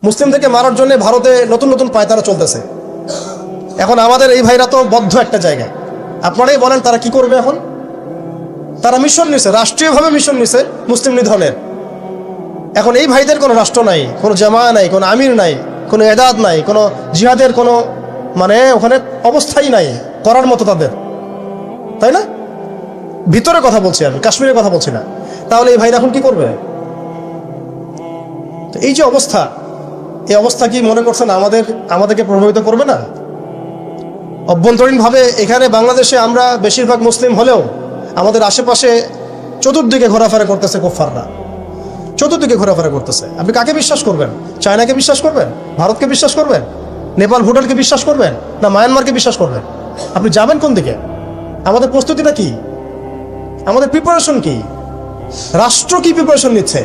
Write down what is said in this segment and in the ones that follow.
মুসলিমদেরকে মারার জন্য ভারতে নতুন নতুন পায়তারা চলতেছে। এখন আমাদের এই ভাইরা তো বদ্ধ একটা জায়গায়। আপনারাই বলেন তারা কি করবে এখন? তারা মিশন নিছে, রাষ্ট্রীয়ভাবে মিশন নিছে মুসলিম নিধনের। এখন এই ভাইদের কোনো রাষ্ট্র নাই, কোনো জামা নাই, কোনো আমির নাই, কোনো এদাদ নাই, কোনো জিহাদের কোনো মানে ওখানে অবস্থাই নাই করার মতো তাদের, তাই না? ভিতরে কথা বলছি আমি, কাশ্মীরের কথা বলছি না। তাহলে এই ভাইরা এখন কি করবে? এই যে অবস্থা, এই অবস্থা কি মনে করছেন আমাদেরকে প্রভাবিত করবে না? অভ্যন্তরীণভাবে এখানে বাংলাদেশে আমরা বেশিরভাগ মুসলিম হলেও আমাদের আশেপাশে চতুর্দিকে ঘোরাফেরা করতেছে কুফফাররা, চতুর্দিকে ঘোরাফেরা করতেছে। আপনি কাকে বিশ্বাস করবেন? চায়নাকে বিশ্বাস করবেন? ভারতকে বিশ্বাস করবেন? নেপাল ভুটানকে বিশ্বাস করবেন? না মায়ানমারকে বিশ্বাস করবেন? আপনি যাবেন কোন দিকে? আমাদের প্রস্তুতিটা কি? আমাদের প্রিপারেশন কি? রাষ্ট্র কি প্রিপারেশন নিচ্ছে?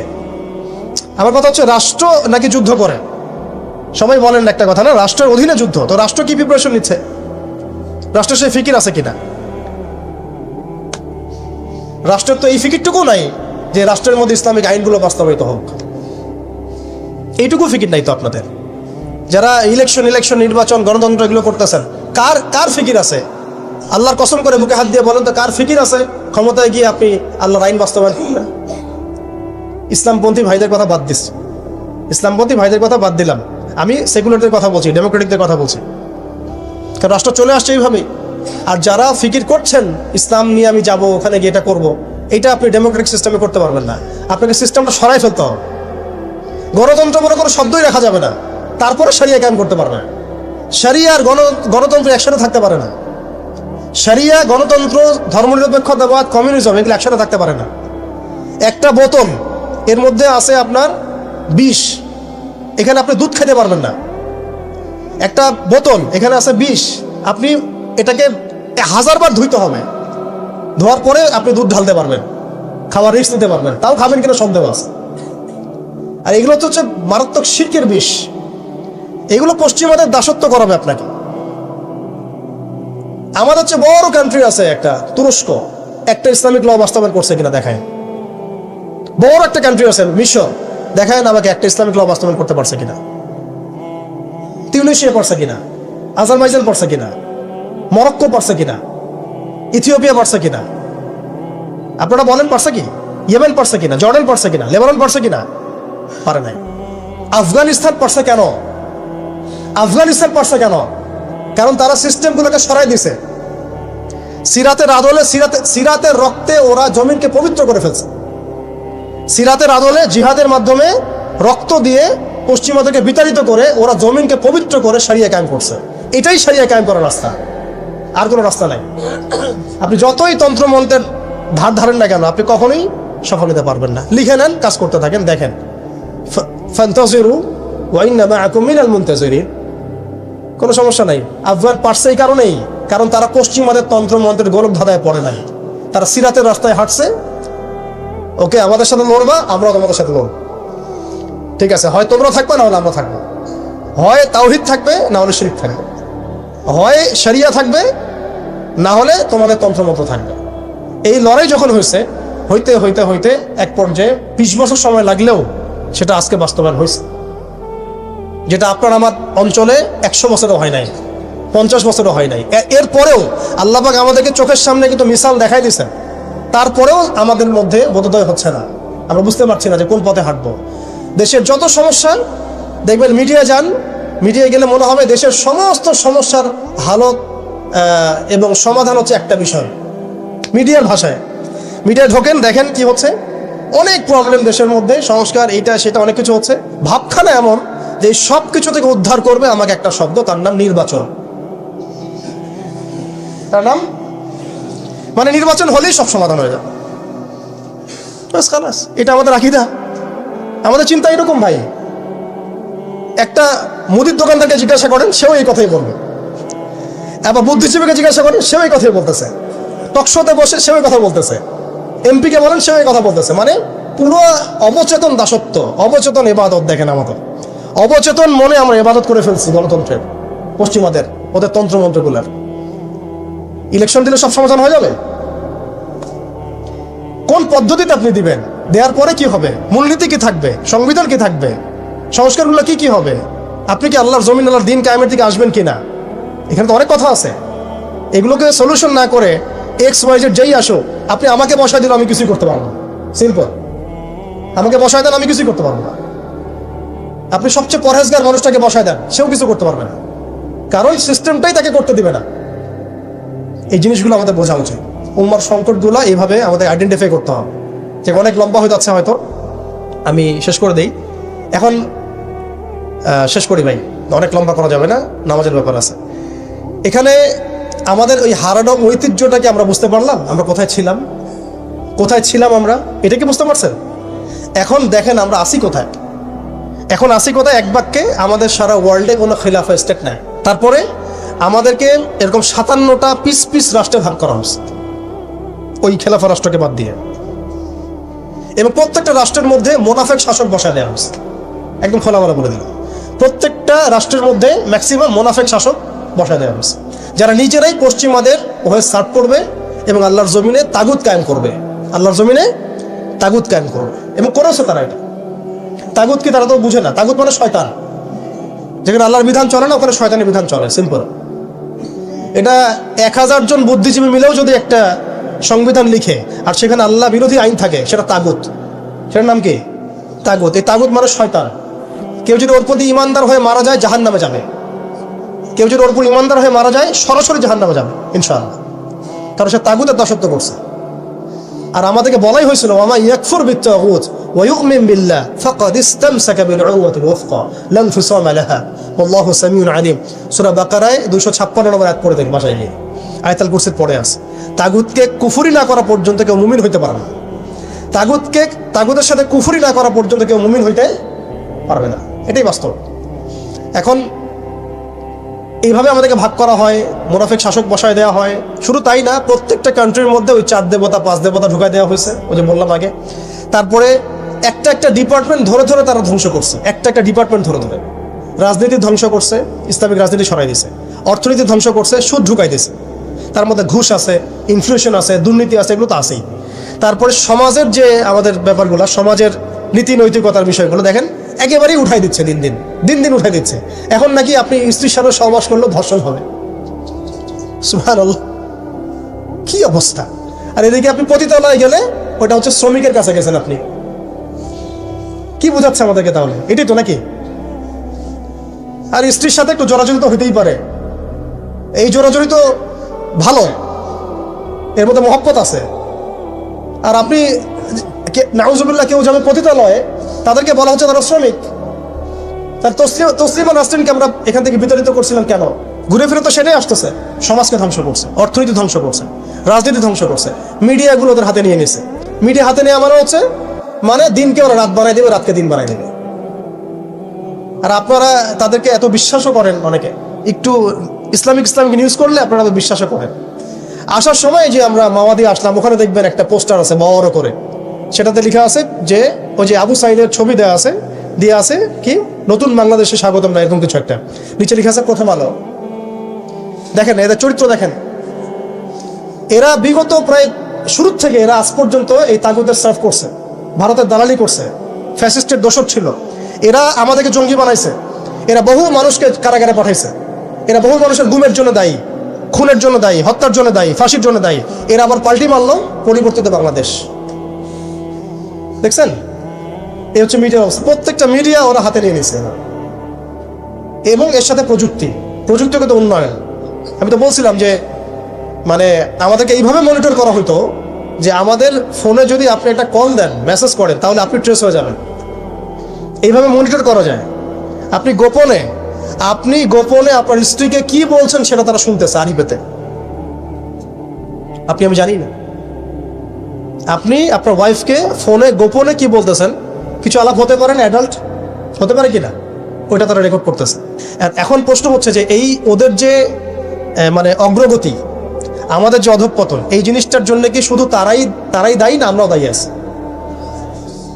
আমার কথা হচ্ছে রাষ্ট্র নাকি যুদ্ধ করে? সবাই বলেন একটা কথা না, রাষ্ট্রের অধীনে যুদ্ধ। তো রাষ্ট্র কি প্রিপারেশন নিচ্ছে? রাষ্ট্রের সেই ফিকির আছে কিনা? রাষ্ট্রের তো এই ফিকিরটুকু নাই যে রাষ্ট্রের মধ্যে ইসলামিক আইনগুলো বাস্তবায়িত হোক। এইটুকু ফিকির নাই তো আপনাদের। যারা ইলেকশন নির্বাচন গণতন্ত্র এগুলো করতেছেন, কার ফিকির আছে? আল্লাহর কসম করে বুকে হাত দিয়ে বলেন তো কার ফিকির আছে ক্ষমতায় গিয়ে আপনি আল্লাহর আইন বাস্তবায়ন করবেন? ইসলামপন্থী ভাইদের কথা বাদ দিচ্ছি, ইসলামপন্থী ভাইদের কথা বাদ দিলাম, আমি সেকুলারদের কথা বলছি, ডেমোক্রেটিকদের কথা বলছি। কারণ রাষ্ট্র চলে আসছে এইভাবেই। আর যারা ফিকির করছেন ইসলাম নিয়ে আমি যাব, ওখানে গিয়ে এটা করবো, এটা আপনি ডেমোক্রেটিক সিস্টেমে করতে পারবেন না। আপনাকে সিস্টেমটা সরাই ফেলতে হবে। গণতন্ত্র বলে কোনো শব্দই রাখা যাবে না, তারপরে শরিয়া কায়েম করতে পারবে না। শরিয়া আর গণতন্ত্র একসাথে থাকতে পারে না। শরিয়া, গণতন্ত্র, ধর্মনিরপেক্ষতাবাদ, কমিউনিজম এগুলো একসাথে থাকতে পারে না। একটা বোতল, এর মধ্যে আছে আপনার বিষ, এখানে আপনি দুধ খেতে পারবেন না। একটা বোতল, এখানে আছে বিষ, আপনি এটাকে 1000 বার ধুইতে হবে, ধোয়ার পরে আপনি দুধ ঢালতে পারবেন, খাওয়ার রিস্ক নিতে পারবেন, তাও খাবেন কিনা সন্দেহ আছে। আর এগুলো তো হচ্ছে মারাত্মক শিরকের বিষ। এগুলো পশ্চিমাদের দাসত্ব করাবে আপনাকে। আমাদের হচ্ছে বড় কান্ট্রি আছে একটা তুরস্ক, একটা ইসলামিক ল বাস্তবায়ন করছে কিনা দেখায়। বড় একটা কান্ট্রি আছে মিশর, দেখায় না আমাকে একটা ইসলামিক ল বাস্তবায়ন করতে পারছে কিনা। তিউনিসিয়া পারছে কিনা, আজারবাইজান পারছে কিনা, মরক্কো পারছে কিনা, ইথিওপিয়া পারছে কিনা? আপনারা বলেন পারছে কি? ইয়েমেন পারছে কিনা, জর্ডান পারছে কিনা, লেবানন পারছে কিনা? পারে নাই। আফগানিস্তান পারছে কেন? আফগানিস্তান পারছে কেন? কারণ তারা সিস্টেমগুলোকে সরাই দিছে। সিরাতের আদলে, সিরাতের রক্তে ওরা জমিনকে পবিত্র করে ফেলছে। সিরাতের আদলে জিহাদের মাধ্যমে রক্ত দিয়ে পশ্চিমাদেরকে বিতাড়িত করে ওরা জমিনকে পবিত্র করে শরিয়া কায়েম করছে। এটাই শরিয়া কায়েম করার রাস্তা, আর কোনো রাস্তা নাই। আপনি যতই তন্ত্রমন্ত্রের ধার ধারেন না কেন, আপনি কখনোই সফল হতে পারবেন না। লিখে নেন, কাজ করতে থাকেন, দেখেন। ফান্তাজিরু ওয়া ইন্না মাআকুম মিনাল মুনতাজিরিন। কোনো সমস্যা নাই। আফগান পারছে এই কারণেই, কারণ তারা পশ্চিমাদের তন্ত্রমন্ত্রের গোলক ধাঁধায় পড়ে নাই। তারা সিরাতের রাস্তায় হাঁটছে। ওকে, আমাদের সাথে লড়বা, আমরাও তোমাদের সাথে লড়ব। ঠিক আছে, হয় তোমরা থাকবে, না হলে আমরা থাকবো। হয় তাওহীদ থাকবে, না হলে শিরক থাকবে। হয় শরিয়া থাকবে, না হলে তোমাদের তন্ত্রমন্ত্র থাকবে। এই লড়াই যখন হইতে হইতে এক পর্যায়ে 20 বছর সময় লাগলেও সেটা আজকে বাস্তবায়ন হয়েছে। যেটা আপনার আমার অঞ্চলে 100 বছরও হয় নাই, 50 বছরও হয় নাই। এরপরেও আল্লাহ পাক আমাদেরকে চোখের সামনে কিন্তু মিসাল দেখাই দিয়েছেন। তারপরেও আমাদের মধ্যে বোধোদয় হচ্ছে না, আমরা বুঝতে পারছি না যে কোন পথে হাঁটবো। দেশের যত সমস্যা দেখবেন, মিডিয়ায় গেলে মনে হবে দেশের সমস্ত সমস্যার হালত এবং সমাধান হচ্ছে একটা বিষয়। মিডিয়ার ভাষায় মিডিয়ায় ঢোকেন, দেখেন কি হচ্ছে। অনেক প্রবলেম দেশের মধ্যে, সংস্কার, এইটা সেটা অনেক কিছু হচ্ছে। ভাবখানা এমন যে সব কিছু থেকে উদ্ধার করবে আমাকে একটা শব্দ, তার নাম নির্বাচন। তার নাম মানে নির্বাচন হলেই সব সমাধান হয়ে যাবে। এটা আমাদের আকীদা, আমাদের চিন্তা এরকম ভাই। একটা মুদির দোকানদারকে জিজ্ঞাসা করেন, সেও এই কথাই বলবে। আবার বুদ্ধিজীবীকে জিজ্ঞাসা করেন, সেও এই কথাই বলতেছে। টকশোতে বসে সেও এই কথা বলতেছে। এমপিকে বলেন, সেও এই কথা বলতেছে। মানে পুরো অবচেতন দাসত্ব, অবচেতন ইবাদত। দেখেন আমাদের অবচেতন মনে আমরা ইবাদত করে ফেলছি গণতন্ত্রের, পশ্চিমাদের, ওদের তন্ত্রমন্ত্রগুলার। ইলেকশন দিলে সব সমাধান হয়ে যাবে? কোন পদ্ধতিতে আপনি দিবেন? দেওয়ার পরে কি হবে? মূলনীতি কি থাকবে? সংবিধান কি থাকবে? সংস্কারগুলো কি কি হবে? আপনি কি আল্লাহর জমিন, আল্লাহর দিন কায়েমের দিকে আসবেন কিনা? এখানে তো অনেক কথা আছে। এগুলোকে সলিউশন না করে XYZ যেই আসো, আপনি আমাকে বসায় দিলে আমি কিছুই করতে পারবো না। সিম্পল, আমাকে বসায় দেন, আমি কিছুই করতে পারবো না। আপনি সবচেয়ে পরহেজগার মানুষটাকে বসায় দেন, সেও কিছু করতে পারবে না, কারণ সিস্টেমটাই তাকে করতে দিবে না। এই জিনিসগুলো আমাদের বোঝা উচিত। উম্মার সংকটগুলো এইভাবে আমাদের আইডেন্টিফাই করতে হবে। যে অনেক লম্বা হয়ে যাচ্ছে, হয়তো আমি শেষ করে দিই এখন। শেষ করি ভাই, অনেক লম্বা করা যাবে না, নামাজের ব্যাপার আছে। এখানে আমাদের ওই হারানো ঐতিহ্যটাকে আমরা বুঝতে পারলাম, আমরা কোথায় ছিলাম আমরা, এটা কি বুঝতে পারছেন? এখন দেখেন আমরা আসি কোথায়। এখন আসি কোথায়? এক বাক্যে আমাদের সারা ওয়ার্ল্ডে কোনো খিলাফা স্টেট নাই। তারপরে আমাদেরকে এরকম 57টা পিস পিস রাষ্ট্রে ভাগ করা হচ্ছে ওই খেলাফা রাষ্ট্রকে বাদ দিয়ে, এবং প্রত্যেকটা রাষ্ট্রের মধ্যে মোনাফেক শাসক বসায় দেওয়া হচ্ছে। একদম খোলামেলা বলে দিল, প্রত্যেকটা রাষ্ট্রের মধ্যে ম্যাক্সিমাম মোনাফেক শাসক বসায় দেওয়া হচ্ছে, যারা নিজেরাই পশ্চিমাদের হয়ে সার্ভ করবে এবং আল্লাহর জমিনে তাগুত কায়েম করবে, এবং করেছে তারা। এটা তাগুত কি তারা তো বুঝে না। তাগুত মানে শয়তান। যেখানে আল্লাহর বিধান চলে না, ওখানে শয়তানের বিধান চলে, সিম্পল। এটা 1000 জন বুদ্ধিজীবী মিলেও যদি একটা সংবিধান লিখে আর সেখানে আল্লাহ বিরোধী আইন থাকে, সেটা তাগুত। সেটার নাম কি? তাগুত। এই তাগুত মানে শয়তান। কেউ যদি ওর প্রতি ইমানদার হয়ে মারা যায়, জাহান্নামে যাবে। কেউ যদি ওর উপর ইমানদার হয়ে মারা যায়, সরাসরি জাহান্নামে যাবে ইনশাআল্লাহ, কারণ সে তাগুতের দাসত্ব করছে। আর আমাদেরকে বলাই হয়েছিল, ওয়ামা ইয়াকফুর বিত্তাগুত ওয়া ইউমিন বিল্লাহ ফাকাদ ইসতামসাকা বিল উরওয়াতিল ওয়াসকা লা ইনফিসামা লাহা ওয়াল্লাহু সামিউন আলিম। সূরা বাকারায় 256 নম্বর আয়াত পড়ে দেখুন, বাসায় গিয়ে আয়াতুল কুরসির পড়ে আছে। তাগুতকে কুফরি না করা পর্যন্ত কেউ মুমিন হইতে পারে না। তাগুতের সাথে কুফরি না করা পর্যন্ত কেউ মুমিন হইতে পারবে না, এটাই বাস্তব। এখন এইভাবে আমাদেরকে ভাগ করা হয়, মোনাফেক শাসক বসায় দেওয়া হয়। শুধু তাই না, প্রত্যেকটা কান্ট্রির মধ্যে ওই 4 দেবতা 5 দেবতা ঢুকাই দেওয়া হয়েছে, ওই যে বললাম আগে। তারপরে একটা ডিপার্টমেন্ট ধরে তারা ধ্বংস করছে, একটা ডিপার্টমেন্ট ধরে। রাজনীতি ধ্বংস করছে, ইসলামিক রাজনীতি সরাই দিছে। অর্থনীতি ধ্বংস করছে, সুদ ঢুকাই দিছে। তার মধ্যে ঘুষ আছে, ইনফ্লেশন আছে, দুর্নীতি আছে, এগুলো তো আছেই। তারপরে সমাজের যে আমাদের ব্যাপারগুলো, সমাজের নীতি নৈতিকতার বিষয়গুলো দেখেন একেবারেই উঠাই দিচ্ছে, দিন দিন উঠাই দিচ্ছে। এখন নাকি আপনি স্ত্রীর সাথে সহবাস করলেও ধর্ষণ হবে। সুবহানাল্লাহ, কি অবস্থা! আর এদিকে আপনি পতিতালয়ে গেলে ওটা হচ্ছে শ্রমিকের কাছে গেছেন আপনি। কি বোঝাচ্ছে আমাদেরকে তাহলে? এটাই তো নাকি? আর স্ত্রীর সাথে একটু জোরাজুরি তো হইতেই পারে, এই জোরাজুরি তো ভালো, এর মধ্যে মহব্বত আছে। আর আপনি নাউজুবিল্লাহ কেউ যাবে পতিতালয়ে, তাদেরকে বলা হচ্ছে তারা শ্রমিক। তার তসলিমা নাসরিনকে আমরা এখান থেকে বিতাড়িত করছিলাম কেন? ঘুরে ফিরে তো সেটাই আসতেছে। সমাজকে ধ্বংস করছে, অর্থনীতি ধ্বংস করছে, রাজনীতি ধ্বংস করছে, মিডিয়াগুলো ওদের হাতে নিয়ে নিছে। মিডিয়া হাতে নেওয়া মানে হচ্ছে দিনকে ওরা রাত বানাই দেবে, রাতকে দিন বানাই দেবে। আর আপনারা তাদেরকে এত বিশ্বাসও করেন, অনেকে একটু ইসলামিক নিউজ করলে আপনারা বিশ্বাসও করেন। আসার সময় যে আমরা মাওয়াদি আসলাম, ওখানে দেখবেন একটা পোস্টার আছে বড় করে, সেটাতে লেখা আছে যে ওই যে আবু সাইদের ছবি দেওয়া আছে, দিয়ে আছে কি নতুন বাংলাদেশে স্বাগতম না, এরকম কিছু একটা। নিচে লেখা আছে প্রথম আলো। দেখেন এদের চরিত্র দেখেন। এরা বিগত প্রায় শুরু থেকে এরা আজ পর্যন্ত এই তাগুতের সার্ভ করছে, ভারতের দালালি করছে, ফ্যাসিস্টের দোসর ছিল। এরা আমাদেরকে জঙ্গি বানাইছে, এরা বহু মানুষকে কারাগারে পাঠাইছে, এরা বহু মানুষের গুমের জন্য দায়ী, খুনের জন্য দায়ী, হত্যার জন্য দায়ী, ফাঁসির জন্য দায়ী। এরা আবার পাল্টি মারলো পরিবর্তিত বাংলাদেশ। দেখছেন, এই হচ্ছে মিডিয়ার অবস্থা। প্রত্যেকটা মিডিয়া ওরা হাতে নিয়ে নিছে, এবং এর সাথে প্রযুক্তিগত উন্নয়ন। আমি তো বলছিলাম যে আমাদেরকে এইভাবে মনিটর করা হতো যে আমাদের ফোনে যদি আপনি একটা কল দেন, মেসেজ করেন, তাহলে আপনি ট্রেস হয়ে যাবেন। এইভাবে মনিটর করা যায়। আপনি গোপনে আপনার স্ত্রীকে কি বলছেন সেটা তারা শুনতেছে আরিফেতে। আমি জানি না আপনি আপনার ওয়াইফকে ফোনে গোপনে কি বলতেছেন। কিছু আলাপ হতে পারেন, অ্যাডাল্ট হতে পারে কিনা, ওইটা তারা রেকর্ড করতেছে। এখন প্রশ্ন হচ্ছে যে এই ওদের যে অগ্রগতি, আমাদের যে অধঃপতন, এই জিনিসটার জন্য কি শুধু তারাই দায়ী না আমরাও দায়ী আছি?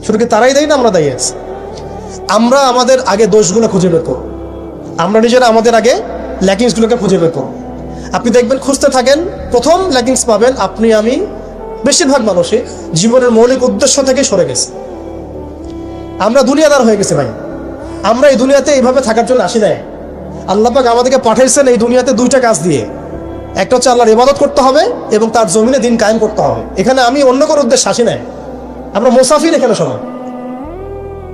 শুধু কি তারাই দায়ী না আমরা দায়ী আছি? আমরা আমাদের আগে দোষগুলো খুঁজে বের করব, আমরা নিজেরা আমাদের আগে ল্যাকিংসগুলোকে খুঁজে বের করব। আপনি দেখবেন, খুঁজতে থাকেন, প্রথম ল্যাকিংস পাবেন আপনি, আমি, বেশিরভাগ মানুষই জীবনের মৌলিক উদ্দেশ্য থেকে সরে গেছে। আমরা দুনিয়াদার হয়ে গেছি ভাই। আমরা এই দুনিয়াতে এইভাবে থাকার জন্য আসি নাই। আল্লাহ পাক আমাদেরকে পাঠাইছেন এই দুনিয়াতে দুইটা কাজ দিয়ে। একটা হচ্ছে আল্লাহর ইবাদত করতে হবে এবং তার জমিনে দিন কায়েম করতে হবে। এখানে আমি অন্য কোনো উদ্দেশ্যে আসি নাই, আমরা মুসাফির এখানে সবাই।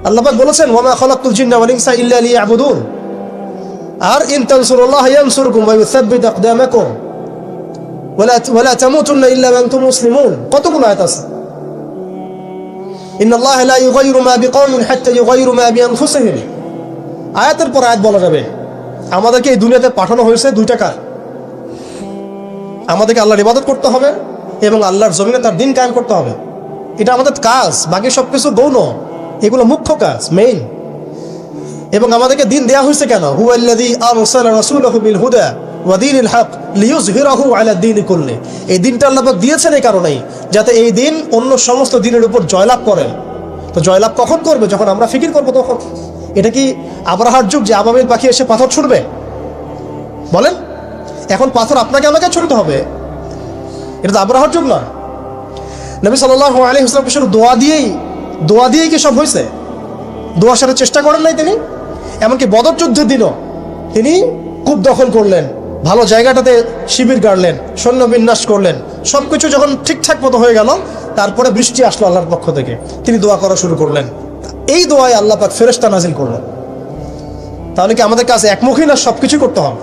আল্লাহ পাক বলেছেন ওয়ামা খালাকতুল জিন্না ওয়াল ইনসা ইল্লা লিয়াবুদুন, আর ইন তানসুরুল্লাহ ইয়ানসুরকুম ওয়া ইউসাব্বিত আকদামাকুম ওয়ালা তামুতুন্না ইল্লা ওয়া আনতুম মুসলিমুন। কতগুলো আয়াত আছে। ইন্নাল্লাহা লা ইউগাইয়িরু মা বিকওমিন হাত্তা ইউগাইয়িরু মা বিআনফুসিহিম। আয়াতের পর আয়াত বলা যাবে আমাদেরকে এই দুনিয়াতে পাঠানো হয়েছে দুইটা কাজ। আমাদেরকে আল্লাহর ইবাদত করতে হবে এবং আল্লাহর জমিনে তার দিন কায়েম করতে হবে। এটা আমাদের কাজ, বাকি সবকিছু গৌণ, এগুলো মুখ্য কাজ, মেইন। এবং আমাদেরকে দিন দেয়া হয়েছে কেন? হুয়াল্লাযী আরসালা রাসূলাহু বিল হুদা ওয়া দীনিল হক লিইয়ুযহিরাহু আলা দীনি কুল্লি। এই দিনটা আল্লাহ পাক দিয়েছেন এই কারণেই যাতে এই দিন অন্য সমস্ত দিনের উপর জয়লাভ করে। তো জয়লাভ কখন করবে? যখন আমরা ফিকির করবো তখন। এটা কি আবরাহার যুগ যে আবাবিল পাখি এসে পাথর ছুড়বে? বলেন, এখন পাথর আপনাকে আমাকে ছুড়তে হবে? এটা তো আবরাহার যুগ না। নবী সাল্লাল্লাহু আলাইহি ওয়াসাল্লাম দোয়া দিয়েই কি সব হয়েছে? দোয়ার সাথে চেষ্টা করেন নাই তিনি? এমনকি বদর যুদ্ধের দিনও তিনি কূপ দখল করলেন, ভালো জায়গাটাতে শিবির গাড়লেন, সৈন্য বিন্যাস করলেন। সবকিছু যখন ঠিকঠাক মতো হয়ে গেল, তারপরে বৃষ্টি আসলো আল্লাহর পক্ষ থেকে, তিনি দোয়া করা শুরু করলেন। এই দোয়ায় আল্লাহ পাক ফেরেশতা নাজিল করলেন। তাহলে কি আমাদের কাছে একমুখী না সবকিছু করতে হবে?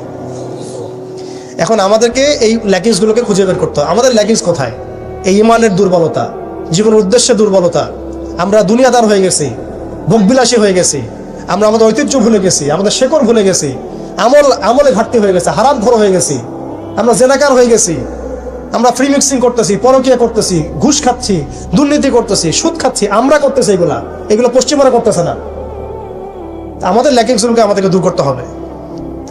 এখন আমাদেরকে এই ল্যাকিংসগুলোকে খুঁজে বের করতে হবে। আমাদের ল্যাকিংস কোথায়? এই ইমানের দুর্বলতা, জীবনের উদ্দেশ্যে দুর্বলতা। আমরা দুনিয়াদার হয়ে গেছি, ভোগবিলাসী হয়ে গেছি, আমরা আমাদের ঐতিহ্য ভুলে গেছি, আমাদের শেকড় ভুলে গেছি, আমলে ঘাটতি হয়ে গেছে, হারাম ঘর হয়ে গেছি, আমরা জেনাকার হয়ে গেছি, আমরা ফ্রি মিক্সিং করতেছি, পরকীয়া করতেছি, ঘুষ খাচ্ছি, দুর্নীতি করতেছি, সুদ খাচ্ছি, আমরা করতেছি। এগুলো পশ্চিমারা করতেছে না। আমাদের ল্যাকিংসগুলোকে আমাদেরকে দূর করতে হবে।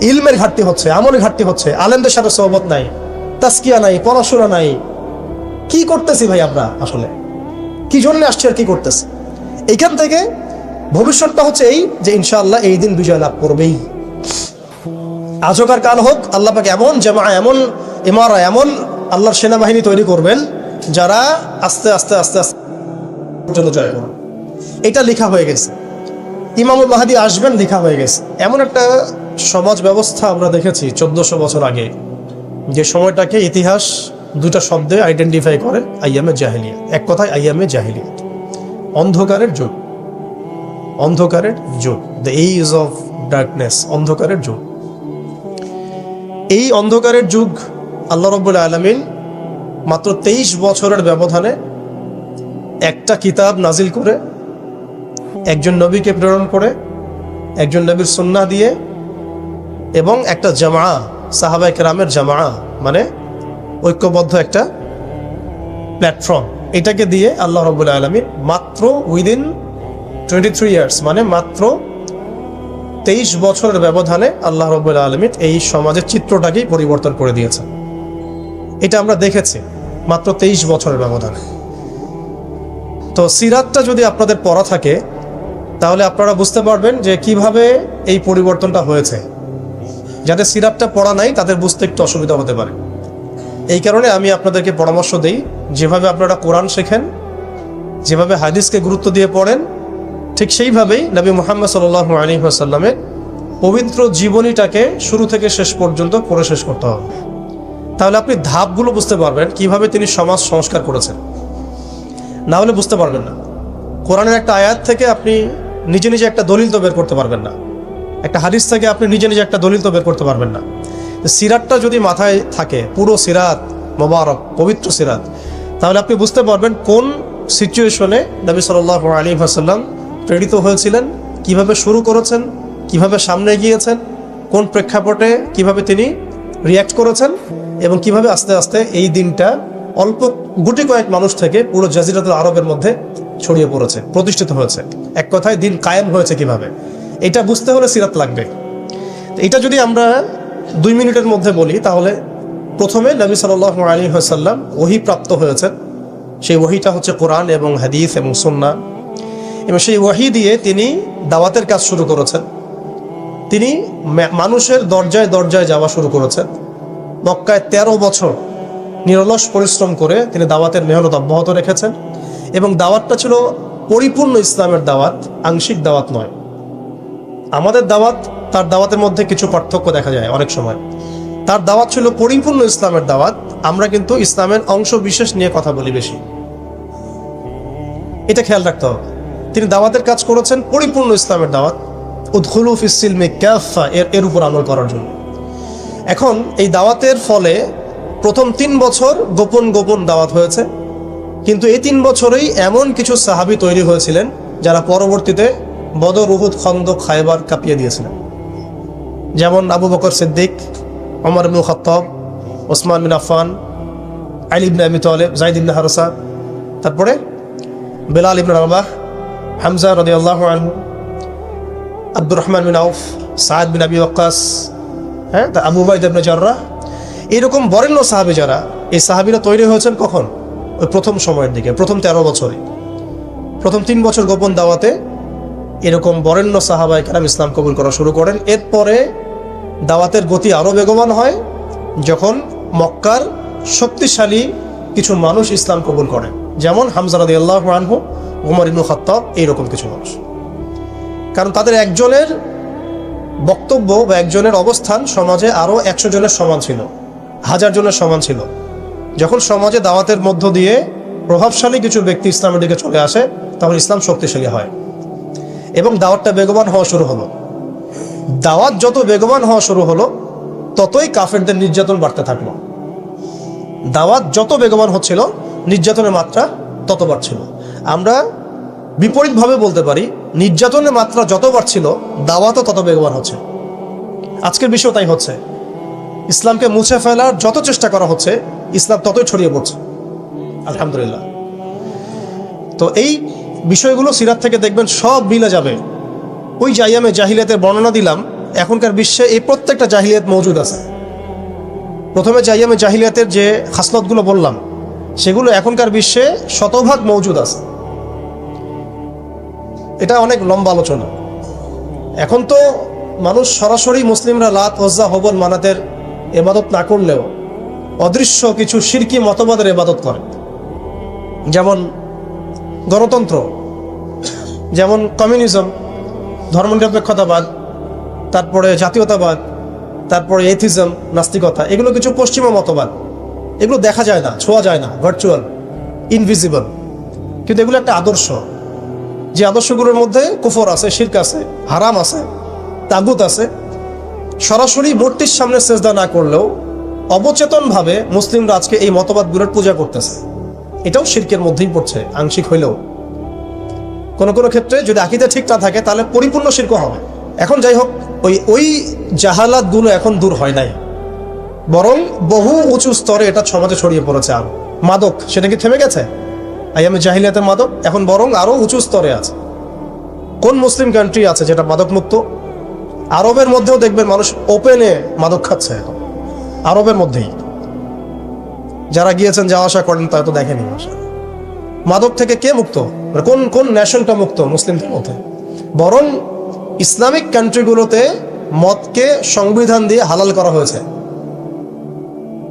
ইলমের ঘাটতি হচ্ছে, আমলের ঘাটতি হচ্ছে, আলেমদের সাথে সোহবত নাই, তাসকিয়া নাই, পড়াশোনা নাই। কি করতেছি ভাই আমরা? আসলে কি জন্য আসছি আর কি করতেছি? এইখান থেকে ভবিষ্যৎটা হচ্ছে এই যে ইনশাআল্লাহ এই দিন বিজয় লাভ করবেই। আজ হোক আর কাল হোক, আল্লাহ পাক এমন জামা, এমন ইমারা, এমন আল্লাহর সেনাবাহিনী তৈরি করবেন যারা আস্তে আস্তে আস্তে আস্তে পর্যন্ত জয় করবে। এটা লেখা হয়ে গেছে। ইমামুল মাহদী আসবেন, লেখা হয়ে গেছে। এমন একটা সমাজ ব্যবস্থা আমরা দেখেছি 1400 বছর আগে, যে সময়টাকে ইতিহাস দুটা শব্দে আইডেন্টিফাই করে, আইয়ামে জাহিলিয়া। এক কথায় আইয়ামে জাহিলিয়া, অন্ধকারের যুগ। অন্ধকারের যুগ, দ্য এজ অফ ডার্কনেস, অন্ধকারের যুগ। এই অন্ধকারের যুগ আল্লাহ রাব্বুল আলামিন মাত্র 23 বছরের ব্যবধানে একটা কিতাব নাজিল করে, একজন নবীকে প্রেরণ করে, একজন নবীর সুন্নাহ দিয়ে, এবং একটা জামা, সাহাবায়ে কেরামের জামা, মানে ঐক্যবদ্ধ একটা প্ল্যাটফর্ম, এটাকে দিয়ে আল্লাহ রাব্বুল আলামিন মাত্র উইদিন 23 ইয়ার্স, মানে মাত্র 23 বছরের ব্যবধানে আল্লাহ রাব্বুল আলামিন এই সমাজের চিত্রটাকেই পরিবর্তন করে দিয়েছেন। এটা আমরা দেখেছি মাত্র 23 বছরের ব্যবধানে। তো সিরাতটা যদি আপনাদের পড়া থাকে তাহলে আপনারা বুঝতে পারবেন যে কিভাবে এই পরিবর্তনটা হয়েছে। যাদের সিরাতটা পড়া নাই তাদের বুঝতে একটু অসুবিধা হতে পারে। এই কারণে আমি আপনাদেরকে পরামর্শ দিই, যেভাবে আপনারা কোরআন শেখেন, যেভাবে হাদিসকে গুরুত্ব দিয়ে পড়েন, ঠিক সেইভাবেই নবী মুহাম্মদ সাল্লাল্লাহু আলাইহি ওয়াসাল্লামের পবিত্র জীবনীটাকে শুরু থেকে শেষ পর্যন্ত পড়ে শেষ করতে হবে। তাহলে আপনি ধাপগুলো বুঝতে পারবেন কিভাবে তিনি সমাজ সংস্কার করেছেন। না হলে বুঝতে পারবেন না। কোরআনের একটা আয়াত থেকে আপনি নিজে নিজে একটা দলিল তো বের করতে পারবেন না, একটা হাদিস থেকে আপনি নিজে নিজে একটা দলিল তো বের করতে পারবেন না। সিরাতটা যদি মাথায় থাকে, পুরো সিরাত মোবারক, পবিত্র সিরাত, তাহলে আপনি বুঝতে পারবেন কোন সিচুয়েশনে নবী সাল্লাল্লাহু আলাইহি ওয়াসাল্লাম প্রেরিত হয়েছিলেন, কিভাবে শুরু করেছেন, কিভাবে সামনে গিয়েছেন, কোন প্রেক্ষাপটে কিভাবে তিনি রিয়্যাক্ট করেছেন, এবং কিভাবে আস্তে আস্তে এই দিনটা অল্প গুটি কয়েক মানুষ থেকে পুরো জাজিরাতুল আরবের মধ্যে ছড়িয়ে পড়েছে, প্রতিষ্ঠিত হয়েছে। এক কথায় দিন কায়েম হয়েছে কিভাবে, এটা বুঝতে হলে সিরাত লাগবে। এটা যদি আমরা 2 মিনিটের মধ্যে বলি, তাহলে প্রথমে নবী সাল্লাল্লাহু আলাইহি ওয়াসাল্লাম ওহী প্রাপ্ত হয়েছেন। সেই ওহীটা হচ্ছে কোরআন এবং হাদিস এবং সুন্নাহ, এবং সেই ওহী দিয়ে তিনি দাওয়াতের কাজ শুরু করেছেন। তিনি মানুষের দরজায় দরজায় যাওয়া শুরু করেছেন। মক্কায় 13 বছর নিরলস পরিশ্রম করে তিনি দাওয়াতের মেহনত অব্যাহত রেখেছেন, এবং দাওয়াতটা ছিল পরিপূর্ণ ইসলামের দাওয়াত, আংশিক দাওয়াত নয়। আমাদের দাওয়াত তার দাওয়াতের মধ্যে কিছু পার্থক্য দেখা যায় অনেক সময়। তার দাওয়াত ছিল পরিপূর্ণ ইসলামের দাওয়াত, আমরা কিন্তু ইসলামের অংশ বিশেষ নিয়ে কথা বলি বেশি। এটা খেয়াল রাখতে হবে। তিনি দাওয়াতের কাজ করেছেন পরিপূর্ণ ইসলামের দাওয়াত, উদখুলু ফিস সিলমি কাফা, এর উপর আমল করার জন্য। এখন এই দাওয়াতের ফলে প্রথম 3 বছর গোপন গোপন দাওয়াত হয়েছে, কিন্তু এই 3 বছরেই এমন কিছু সাহাবী তৈরি হয়েছিলেন যারা পরবর্তীতে বদর, উহুদ, খন্দক, খায়বার কাঁপিয়ে দিয়েছিলেন। যেমন আবু বকর সিদ্দিক, ওমর ইবনে খাত্তাব, ওসমান বিন আফফান, আলী ইবনে আবি তালেব, যায়েদ ইবনে হারসা, তারপরে বেলাল ইবনে রাবাহ, হামজা রাদিয়াল্লাহু আনহু, আব্দুর রহমান বিন আউফ, সাদ বিন আবি ওয়াক্কাস, আবু উবাইদা ইবনে জাররাহ, এরকম বরেণ্য সাহাবী যারা, এই সাহাবীরা তৈরি হয়েছেন কখন? ওই প্রথম সময়ের দিকে, প্রথম 13 বছরে। প্রথম 3 বছর গোপন দাওয়াতে এরকম বরেণ্য সাহাবায়ে কেরাম ইসলাম কবুল করা শুরু করেন। এরপরে দাওয়াতের গতি আরও বেগবান হয় যখন মক্কার শক্তিশালী কিছু মানুষ ইসলাম কবুল করেন, যেমন হামজা রাদিয়াল্লাহু আনহু, ওমর ইবনে খাত্তাব, এইরকম কিছু মানুষ। কারণ তাদের একজনের বক্তব্য বা একজনের অবস্থান সমাজে আরও 100 জনের সমান ছিল, 1000 জনের সমান ছিল। যখন সমাজে দাওয়াতের মধ্য দিয়ে প্রভাবশালী কিছু ব্যক্তি ইসলামের দিকে চলে আসে, তখন ইসলাম শক্তিশালী হয় এবং দাওয়াতটা বেগবান হওয়া শুরু হলো। দাওয়াত যত বেগবান হওয়া শুরু হলো, ততই কাফেরদের নির্যাতন বাড়তে থাকলো। দাওয়াত যত বেগবান হচ্ছিল, নির্যাতনের মাত্রা তত বাড়ছিল। আমরা বিপরীতভাবে বলতে পারি, নির্যাতনের মাত্রা যত বাড়ছিল, দাওয়াতও তত বেগবান হচ্ছে। আজকের বিষয় তাই হচ্ছে। ইসলামকে মুছে ফেলার যত চেষ্টা করা হচ্ছে, ইসলাম ততই ছড়িয়ে পড়ছে, আলহামদুলিল্লাহ। তো এই বিষয়গুলো সিরাত থেকে দেখবেন সব মিলে যাবে। ওই যে আইয়ামে জাহিলিয়াতের বর্ণনা দিলাম, এখনকার বিশ্বে এই প্রত্যেকটা জাহিলিয়াত মজুদ আছে। প্রথমে যে আইয়ামে জাহিলিয়াতের যে খাসলতগুলো বললাম, সেগুলো এখনকার বিশ্বে শতভাগ মজুদ আছে। এটা অনেক লম্বা আলোচনা। এখন তো মানুষ সরাসরি মুসলিমরা লাত, ওজ্জা, হবল, মানাতের ইবাদত না করলেও অদৃশ্য কিছু শিরকি মতবাদের ইবাদত করে, যেমন গণতন্ত্র, যেমন কমিউনিজম, ধর্মনিরপেক্ষতাবাদ, তারপরে জাতীয়তাবাদ, তারপরে এথিজম, নাস্তিকতা। এগুলো কিছু পশ্চিমা মতবাদ। এগুলো দেখা যায় না, ছোঁয়া যায় না, ভার্চুয়াল, ইনভিজিবল, কিন্তু এগুলো একটা আদর্শ। যে আদর্শগুলোর মধ্যে কুফর আছে, শিরক আছে, হারাম আছে, তাগুত আছে। সরাসরি মূর্তির সামনে সেজদা না করলেও অবচেতনভাবে মুসলিমরা আজকে এই মতবাদগুলোর পূজা করতেছে। এটাও শিরকের মধ্যেই পড়ছে, আংশিক হইলেও। কোনো কোনো ক্ষেত্রে যদি আকীদা ঠিক না থাকে, তাহলে পরিপূর্ণ শিরক হবে। এখন যাই হোক, ওই জাহালাতগুলো এখন দূর হয় নাই, বরং বহু উঁচু স্তরে এটা সমাজে ছড়িয়ে পড়েছে। আর মাদক, সেটা কি থেমে গেছে? আইয়ামে জাহিলিয়াতের মাদক এখন বরং আরো উঁচু স্তরে আছে। কোন মুসলিম কান্ট্রি আছে যেটা মাদক মুক্ত? আরবের মধ্যেও দেখবেন মানুষ ওপেনে মাদক খাচ্ছে এখন, আরবের মধ্যেই। যারা গিয়েছেন, যাওয়া আসা করেন, তা তো দেখেনি। মাদক থেকে কে মুক্ত? কোন কোন ন্যাশনটা মুক্ত মুসলিমদের মধ্যে? বরং ইসলামিক কান্ট্রিগুলোতে মদকে সংবিধান দিয়ে হালাল করা হয়েছে।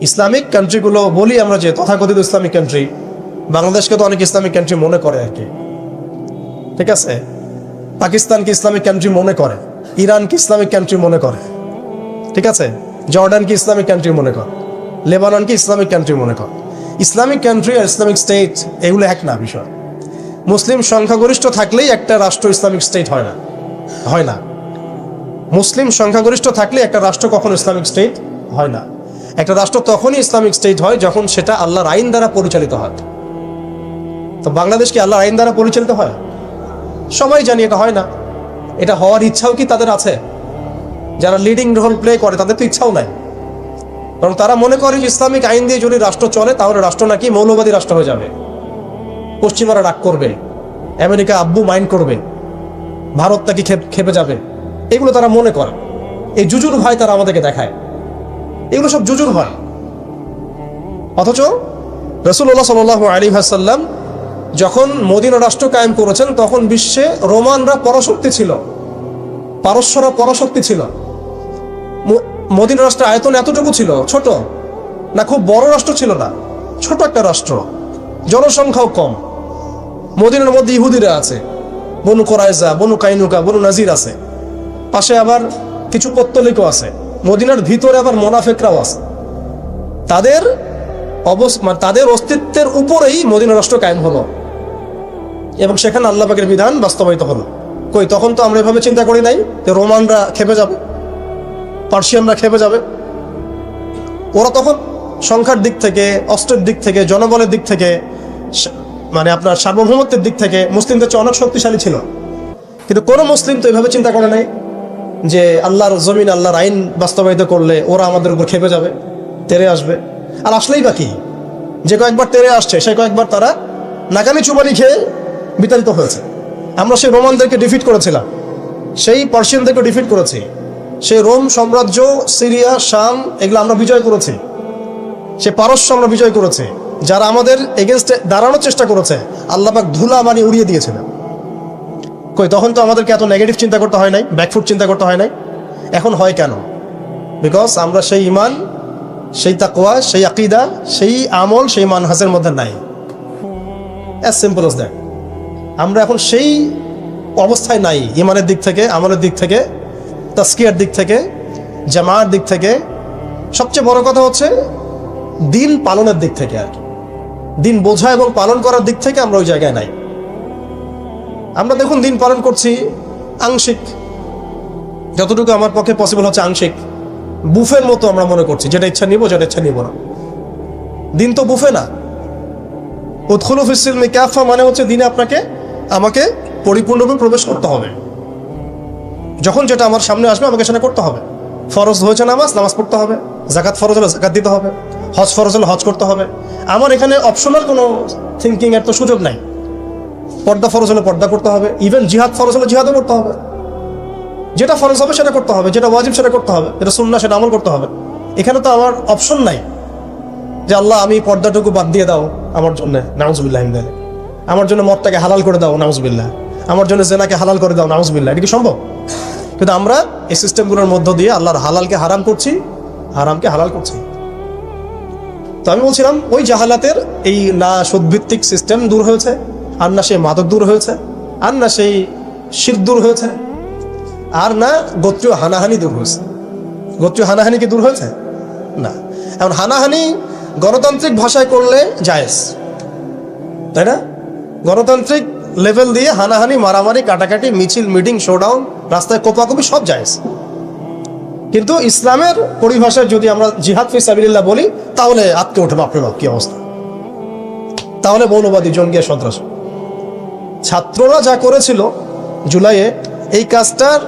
ইসলামিক কান্ট্রিগুলো বলি আমরা, যে তথাকথিত ইসলামিক কান্ট্রি, বাংলাদেশকে তো অনেক ইসলামিক কান্ট্রি মনে করে আর কি, ঠিক আছে? পাকিস্তানকে ইসলামিক কান্ট্রি মনে করে, ইরানকে ইসলামিক কান্ট্রি মনে করে, ঠিক আছে? জর্ডানকে ইসলামিক কান্ট্রি মনে করে, লেবাননকে ইসলামিক কান্ট্রি মনে করে। ইসলামিক কান্ট্রি আর ইসলামিক স্টেট এগুলো এক না বিষয়। মুসলিম সংখ্যাগরিষ্ঠ থাকলেই একটা রাষ্ট্র ইসলামিক স্টেট হয় না, হয় না। মুসলিম সংখ্যাগরিষ্ঠ থাকলে একটা রাষ্ট্র কখনো ইসলামিক স্টেট হয় না। একটা রাষ্ট্র তখনই ইসলামিক স্টেট হয় যখন সেটা আল্লাহর আইন দ্বারা পরিচালিত হয়। তো বাংলাদেশ কি আল্লাহর আইন দ্বারা পরিচালিত হয়? সবাই জানি এটা হয় না। এটা হওয়ার ইচ্ছাও কি তাদের আছে? যারা লিডিং রোল প্লে করে তাদের তো ইচ্ছাও নাই, কারণ তারা মনে করে যে ইসলামিক আইন দিয়ে যদি রাষ্ট্র চলে, তাহলে রাষ্ট্র নাকি মৌলবাদী রাষ্ট্র হয়ে যাবে, পশ্চিমারা রাগ করবে, আমেরিকা আব্বু মাইন্ড করবে, ভারত নাকি খেপে যাবে। এগুলো তারা মনে করে। এই জুজুর ভয় তারা আমাদেরকে দেখায়। এগুলো সব জুজুর ভয়। অথচ রাসূলুল্লাহ সাল্লাল্লাহু আলাইহি ওয়াসাল্লাম যখন মদিনা রাষ্ট্র কায়েম করেছেন, তখন বিশ্বে রোমানরা পরাশক্তি ছিল, পারস্যরা পরাশক্তি ছিল। মদিনা রাষ্ট্রের আয়তন এতটুকু ছিল, ছোট না, খুব বড় রাষ্ট্র ছিল না, ছোট একটা রাষ্ট্র, জনসংখ্যাও কম। মদিনার মধ্যে ইহুদিরা আছে, বনু কোরাইজা, বনু কাইনুকা, বনু নাজির আছে। পাশে আবার কিছু পত্তলিকও আছে, মদিনার ভিতরে আবার মোনাফেকরাও আছে। তাদের তাদের অস্তিত্বের উপরেই মদিনা রাষ্ট্র কায়েম হলো এবং সেখানে আল্লাহ পাকের বিধান বাস্তবায়িত হলো। কই তখন তো আমরা এভাবে চিন্তা করি নাই যে রোমানরা খেপে যাবে, পার্সিয়ানরা খেপে যাবে। ওরা তখন সংখ্যার দিক থেকে, অস্ত্রের দিক থেকে, জনবলের দিক থেকে, মানে আপনার সার্বভৌমত্বের দিক থেকে মুসলিমদের চেয়ে অনেক শক্তিশালী ছিল। কিন্তু কোনো মুসলিম তো এভাবে চিন্তা করে নাই যে আল্লাহর জমিন, আল্লাহর আইন বাস্তবায়িত করলে ওরা আমাদের উপর খেপে যাবে, তেরে আসবে। আর আসলেই বাকি যে কয়েকবার তেরে আসছে সেই কয়েকবার তারা নাকানি চুবানি খেয়ে বিতাড়িত হয়েছে। আমরা সেই রোমানদেরকে ডিফিট করেছিলাম, সেই পার্সিয়ানদেরকে ডিফিট করেছি, সেই রোম সাম্রাজ্য, সিরিয়া, শাম এগুলো আমরা বিজয় করেছি, সে পারস্য আমরা বিজয় করেছি। যারা আমাদের এগেনস্টে দাঁড়ানোর চেষ্টা করেছে আল্লাহ পাক ধুলা মানি উড়িয়ে দিয়েছিলেন। কই তখন তো আমাদেরকে এত নেগেটিভ চিন্তা করতে হয় নাই, ব্যাকফুট চিন্তা করতে হয় নাই। এখন হয় কেন? বিকজ আমরা সেই ইমান, সেই তাকওয়া, সেই আকিদা, সেই আমল, সেই মানহাজের মধ্যে নাই। As simple as that. আমরা এখন সেই অবস্থায় নাই, ইমানের দিক থেকে, আমলের দিক থেকে, তাসকিয়ার দিক থেকে, জামার দিক থেকে, সবচেয়ে বড় কথা হচ্ছে দিন পালনের দিক থেকে। আর কি দিন বোঝা এবং পালন করার দিক থেকে আমরা ওই জায়গায় নাই। আমরা দেখুন দিন পালন করছি আংশিক, যতটুকু আমার পক্ষে পসিবল হচ্ছে আংশিক। বুফের মতো আমরা মনে করছি, যেটা ইচ্ছা নিব, যেটা ইচ্ছা নিব না। দিন তো বুফে না। উদখুলু ফিস-সিলমি কাফা মানে হচ্ছে দিনে আমাকে পরিপূর্ণরূপে প্রবেশ করতে হবে। যখন যেটা আমার সামনে আসবে আমাকে সেটা করতে হবে। ফরজ হয়েছে নামাজ পড়তে হবে, যাকাত ফরজ হলে যাকাত দিতে হবে, হজ ফরজ হলে হজ করতে হবে। আমার এখানে অপশনাল কোনো থিঙ্কিং এর তো সুযোগ নাই। পর্দা ফরজ হলে পর্দা করতে হবে, ইভেন জিহাদ ফরজ হলে জিহাদও করতে হবে। যেটা ফরজ হবে সেটা করতে হবে, যেটা ওয়াজিব সেটা করতে হবে, যেটা সুন্নাহ সেটা আমল করতে হবে। এখানে তো আমার অপশন নাই যে আল্লাহ আমি পর্দাটুকু বাদ দিয়ে দাও আমার জন্য, নাউজুবিল্লাহ, আমার জন্য মদটাকে হালাল করে দাও, নাউজুবিল্লাহ, আমার জন্য জেনাকে হালাল করে দাও, নাউজুবিল্লাহ। এটা কি সম্ভব? কিন্তু আমরা এই সিস্টেমগুলোর মধ্য দিয়ে আল্লাহর হালালকে হারাম করছি, হারামকে হালাল করছি। তো আমি বলছিলাম ওই জাহালাতের এই না সুদভিত্তিক সিস্টেম দূর হয়েছে, আর না সেই মাদক দূর হয়েছে, আর না সেই শিরক দূর হয়েছে, আর না গোত্রীয় হানাহানি দূর হয়েছে। গোত্রীয় হানাহানি কি দূর হয়েছে? না। এখন হানাহানি গণতান্ত্রিক ভাষায় করলে জায়েজ, তাই না? গণতান্ত্রিক লেভেল দিয়ে হানাহানি, মারামারি, কাটাকাটি, মিছিল, মিটিং, শোডাউন, রাস্তায় কোপাকুপি সব জায়েজ। কিন্তু ইসলামের পরিভাষায় যদি আমরা জিহাদ ফি সাবিলিল্লাহ বলি তাহলে আটকে ওঠে, বাপরে বাপ কি অবস্থা, তাহলে মৌলবাদী, জঙ্গি, সন্ত্রাস। ছাত্ররা যা করেছিল জুলাইয়ে, এই কাজটার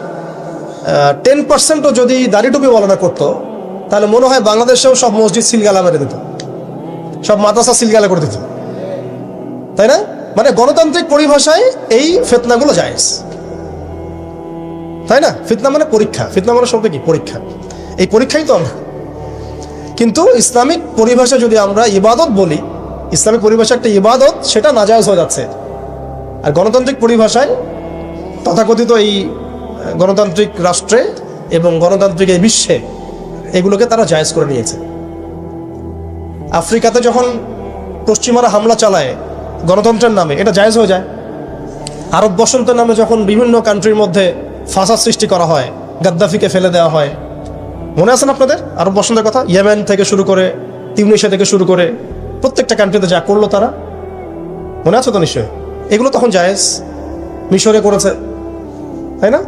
10%ও যদি দাড়িটুপি বলানো করতো তাহলে মনে হয় বাংলাদেশেও সব মসজিদ সিলগালা মেরে দিত, সব মাদ্রাসা সিলগালা করে দিত, তাই না? মানে গণতান্ত্রিক পরিভাষায় এই ফিতনাগুলো জায়েজ, তাই না? ফিতনা মানে পরীক্ষা, ফিতনা মানে শব্দ কি? পরীক্ষা। এই পরীক্ষাই তো আমরা। কিন্তু ইসলামিক পরিভাষা যদি আমরা ইবাদত বলি, ইসলামিক পরিভাষা একটা ইবাদত, সেটা নাজায়েজ হয়ে যাচ্ছে। আর গণতান্ত্রিক পরিভাষায় তথাকথিত এই গণতান্ত্রিক রাষ্ট্রে এবং গণতান্ত্রিক এই বিশ্বে এগুলোকে তারা জায়েজ করে নিয়েছে। আফ্রিকাতে যখন পশ্চিমারা হামলা চালায় গণতন্ত্রের নামে, এটা জায়েজ হয়ে যায়। আরব বসন্তের নামে যখন বিভিন্ন কান্ট্রির মধ্যে ফাসাদ সৃষ্টি করা হয়, গাদ্দাফিকে ফেলে দেওয়া হয়, মনে আছেন আপনাদের আরব বসন্তের কথা? ইয়েমেন থেকে শুরু করে, তিউনিসিয়া থেকে শুরু করে প্রত্যেকটা কান্ট্রিতে যা করলো তারা, মনে আছে তো নিশ্চয়ই? এগুলো তখন জায়েজ। মিশরে করেছে, তাই না?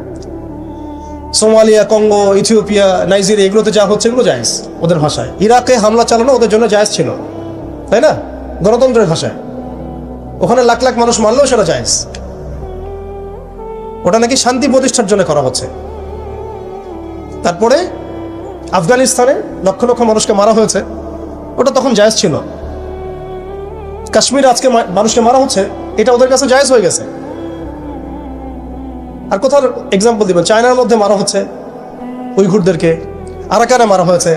সোমালিয়া, কঙ্গো, ইথিওপিয়া, নাইজেরিয়া, এগুলোতে যা হচ্ছে এগুলো জায়েজ ওদের ভাষায়। ইরাকে হামলা চালানো ওদের জন্য জায়েজ ছিল, তাই না? গণতন্ত্রের ভাষায়। ওখানে লাখ লাখ মানুষ মারলেও সেটা জায়েজ। ওটা নাকি শান্তি প্রতিষ্ঠার জন্য করা হচ্ছে। তারপরে আফগানিস্তানে লক্ষ লক্ষ মানুষকে মারা হয়েছে, ওটা তখন জায়েজ ছিল। কাশ্মীরে আজকে মানুষকে মারা হচ্ছে, এটা ওদের কাছে জায়েজ হয়ে গেছে। আর কোথাও এক্সাম্পল দিবেন? চায়নার মধ্যে মারা হচ্ছে উইঘুরদেরকে, আরাকানে মারা হয়েছে,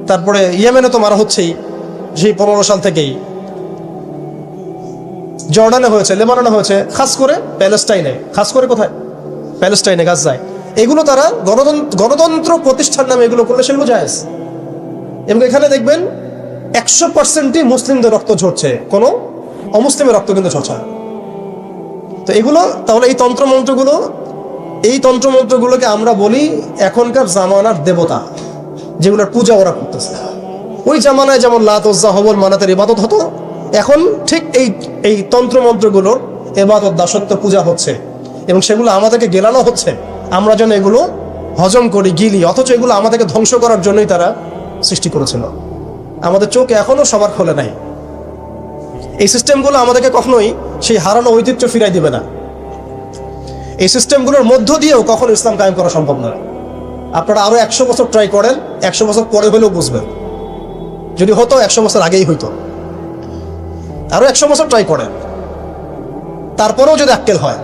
তারপরে ইয়েমেনে তো মারা হচ্ছেই সেই 15 সাল থেকেই, জর্ডানে হয়েছে, লেবাননে হয়েছে, খাস করে প্যালেস্টাইনে, খাস করে কোথায়? প্যালেস্টাইনে, গাজায়। এগুলো তারা গণতন্ত্র প্রতিষ্ঠার নামে এগুলো করলে সেগুলো জায়েজ। এবং এখানে দেখবেন 100%ই মুসলিমদের রক্ত ঝরছে, কোনো অমুসলিমের রক্ত কিন্তু ঝরছে না। তো এগুলো তাহলে এই তন্ত্রমন্ত্রগুলো এই তন্ত্রমন্ত্রগুলোকে আমরা বলি এখনকার জামানার দেবতা, যেগুলোর পূজা ওরা করতেছে। ওই জামানায় যেমন লাত, উজ্জা, হবল, মানাতের ইবাদত হতো, এখন ঠিক এই তন্ত্রমন্ত্রগুলোর ইবাদত, দাসত্ব, পূজা হচ্ছে এবং সেগুলো আমাদেরকে গেলানো হচ্ছে, আমরা যেন এগুলো হজম করি, গিলি। অথচ এগুলো আমাদেরকে ধ্বংস করার জন্যই তারা সৃষ্টি করেছিল। আমাদের চোখ এখনো সবার খোলে নাই। এই সিস্টেমগুলো আমাদেরকে কখনোই সেই হারানো ঐতিহ্য ফিরাই দিবে না। এই সিস্টেমগুলোর মধ্য দিয়েও কখনো ইসলাম কায়েম করা সম্ভব নয়। আপনারা আরো 100 বছর ট্রাই করেন, 100 বছর পরে হলেও বুঝবেন। যদি হতো 100 বছর আগেই হইতো। আরো 100 বছর ট্রাই করেন, তারপরেও যদি আক্কেল হয়।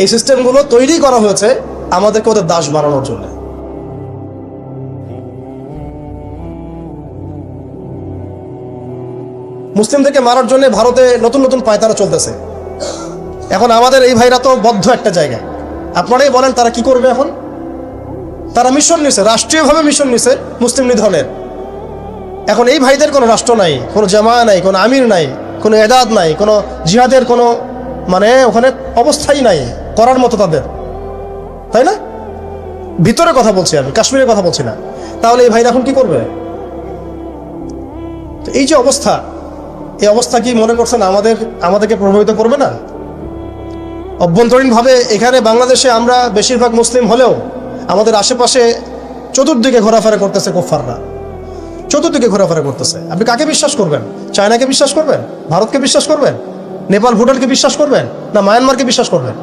এই সিস্টেমগুলো তৈরি করা হয়েছে আমাদেরকে ওদের দাস বানানোর জন্য। মুসলিমদেরকে মারার জন্য ভারতে নতুন নতুন পায়তারা চলতেছে। এখন আমাদের এই ভাইরা তো বদ্ধ একটা জায়গায়। আপনারাই বলেন তারা কি করবে এখন? তারা মিশন নিছে, রাষ্ট্রীয়ভাবে মিশন নিছে মুসলিম নিধনের। এখন এই ভাইদের কোনো রাষ্ট্র নাই, কোনো জামা নাই, কোনো আমির নাই, কোনো এদাদ নাই, কোনো জিহাদের কোনো মানে ওখানে অবস্থাই নাই করার মতো তাদের, তাই না? ভিতরে কথা বলছি আমি, কাশ্মীরের কথা বলছি না। তাহলে এই ভাইরা এখন কি করবে? এই যে অবস্থা, এই অবস্থা কি মনে করছেন আমাদেরকে প্রভাবিত করবে না? অভ্যন্তরীণভাবে এখানে বাংলাদেশে আমরা বেশিরভাগ মুসলিম হলেও আমাদের আশেপাশে চতুর্দিকে ঘোরাফেরা করতেছে কুফফাররা, চতুর্দিকে ঘোরাফেরা করতেছে। আপনি কাকে বিশ্বাস করবেন? চায়নাকে বিশ্বাস করবেন? ভারতকে বিশ্বাস করবেন? নেপাল, ভুটানকে বিশ্বাস করবেন? না মায়ানমারকে বিশ্বাস করবেন?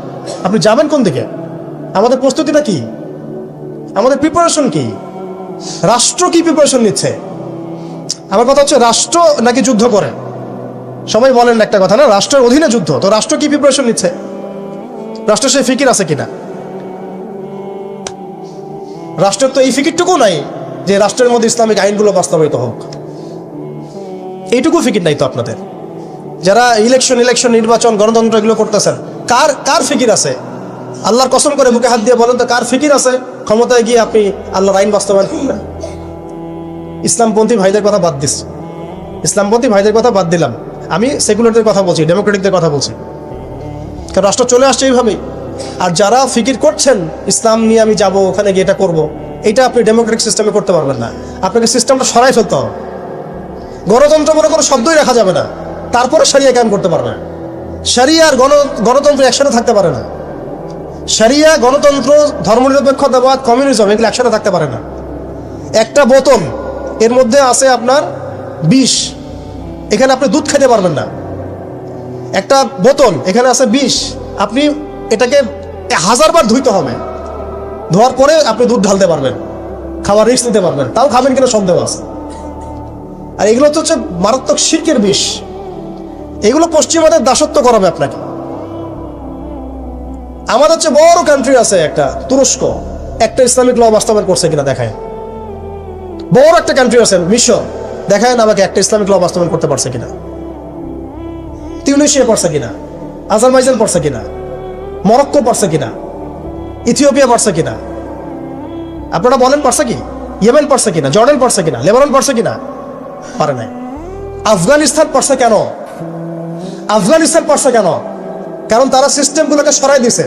আপনি যাবেন কোন দিকে? আমাদের প্রস্তুতিটা কি? আমাদের প্রিপারেশন কি? রাষ্ট্র কি প্রিপারেশন নিচ্ছে? আমার কথা হচ্ছে, রাষ্ট্র নাকি যুদ্ধ করে? সবাই বলেন একটা কথা না, রাষ্ট্রের অধীনে যুদ্ধ। তো রাষ্ট্র কি প্রিপারেশন নিচ্ছে? রাষ্ট্রের সেই ফিকির আছে কিনা? রাষ্ট্রের তো এই ফিকিরটুকু নাই যে রাষ্ট্রের মধ্যে ইসলামিক আইনগুলো বাস্তবায়িত হোক। এইটুকু ফিকির নাই তো আপনাদের। যারা ইলেকশন নির্বাচন, গণতন্ত্র এগুলো করতেছেন, কার ফিকির আছে? আল্লাহর কসম করে বুকে হাত দিয়ে বলেন তো, কার ফিকির আছে ক্ষমতায় গিয়ে আপনি আল্লাহর আইন বাস্তবায়ন করবেন? ইসলামপন্থী ভাইদের কথা বাদ দিস, ইসলামপন্থী ভাইদের কথা বাদ দিলাম, আমি সেকুলারদের কথা বলছি, ডেমোক্রেটিকদের কথা বলছি। কারণ রাষ্ট্র চলে আসছে এইভাবেই। আর যারা ফিকির করছেন ইসলাম নিয়ে আমি যাব, ওখানে গিয়ে এটা করবো, এটা আপনি ডেমোক্রেটিক সিস্টেমে করতে পারবেন না। আপনাকে সিস্টেমটা সরাই ফেলতে হবে। গণতন্ত্র বলে কোনো শব্দই রাখা যাবে না, তারপরে শরিয়া কায়েম করতে পারবে না। শরিয়া আর গণতন্ত্র একসাথে থাকতে পারে না। শরিয়া, গণতন্ত্র, ধর্মনিরপেক্ষতাবাদ, কমিউনিজম এগুলো একসাথে থাকতে পারে না। একটা বোতল, এর মধ্যে আছে আপনার বিষ, এখানে আপনি দুধ খেতে পারবেন না। একটা বোতল, এখানে আছে বিষ, আপনি এটাকে 1000 বার ধুইতে হবে। ধোয়ার পরে আপনি দুধ ঢালতে পারবেন, খাওয়ার রিস্ক নিতে পারবেন, তাও খাবেন কিনা সন্দেহ আছে। আর এগুলো তো হচ্ছে মারাত্মক শিরকের বিষ। এগুলো পশ্চিমাদের দাসত্ব করাবে আপনাকে। আমাদের হচ্ছে বড় কান্ট্রি আছে একটা তুরস্ক, একটা ইসলামিক ল বাস্তবায়ন করছে কিনা দেখায়। বড় একটা কান্ট্রি আছে মিশর, দেখায় না আমাকে একটা ইসলামিক ল বাস্তবায়ন করতে পারছে কিনা। তিউনিসিয়া পারছে কিনা, আজারবাইজান পারছে কিনা, মরক্কো পারছে কিনা, ইথিওপিয়া পারছে কিনা? আপনারা বলেন পারছে কি? ইয়েমেন পারছে কিনা, জর্ডান পারছে কিনা, লেবানন পারছে কিনা? পারে নাই। আফগানিস্তান পারছে কেন? আফগানিস্তান পারছে কেন? কারণ তারা সিস্টেমগুলোকে সরাই দিছে।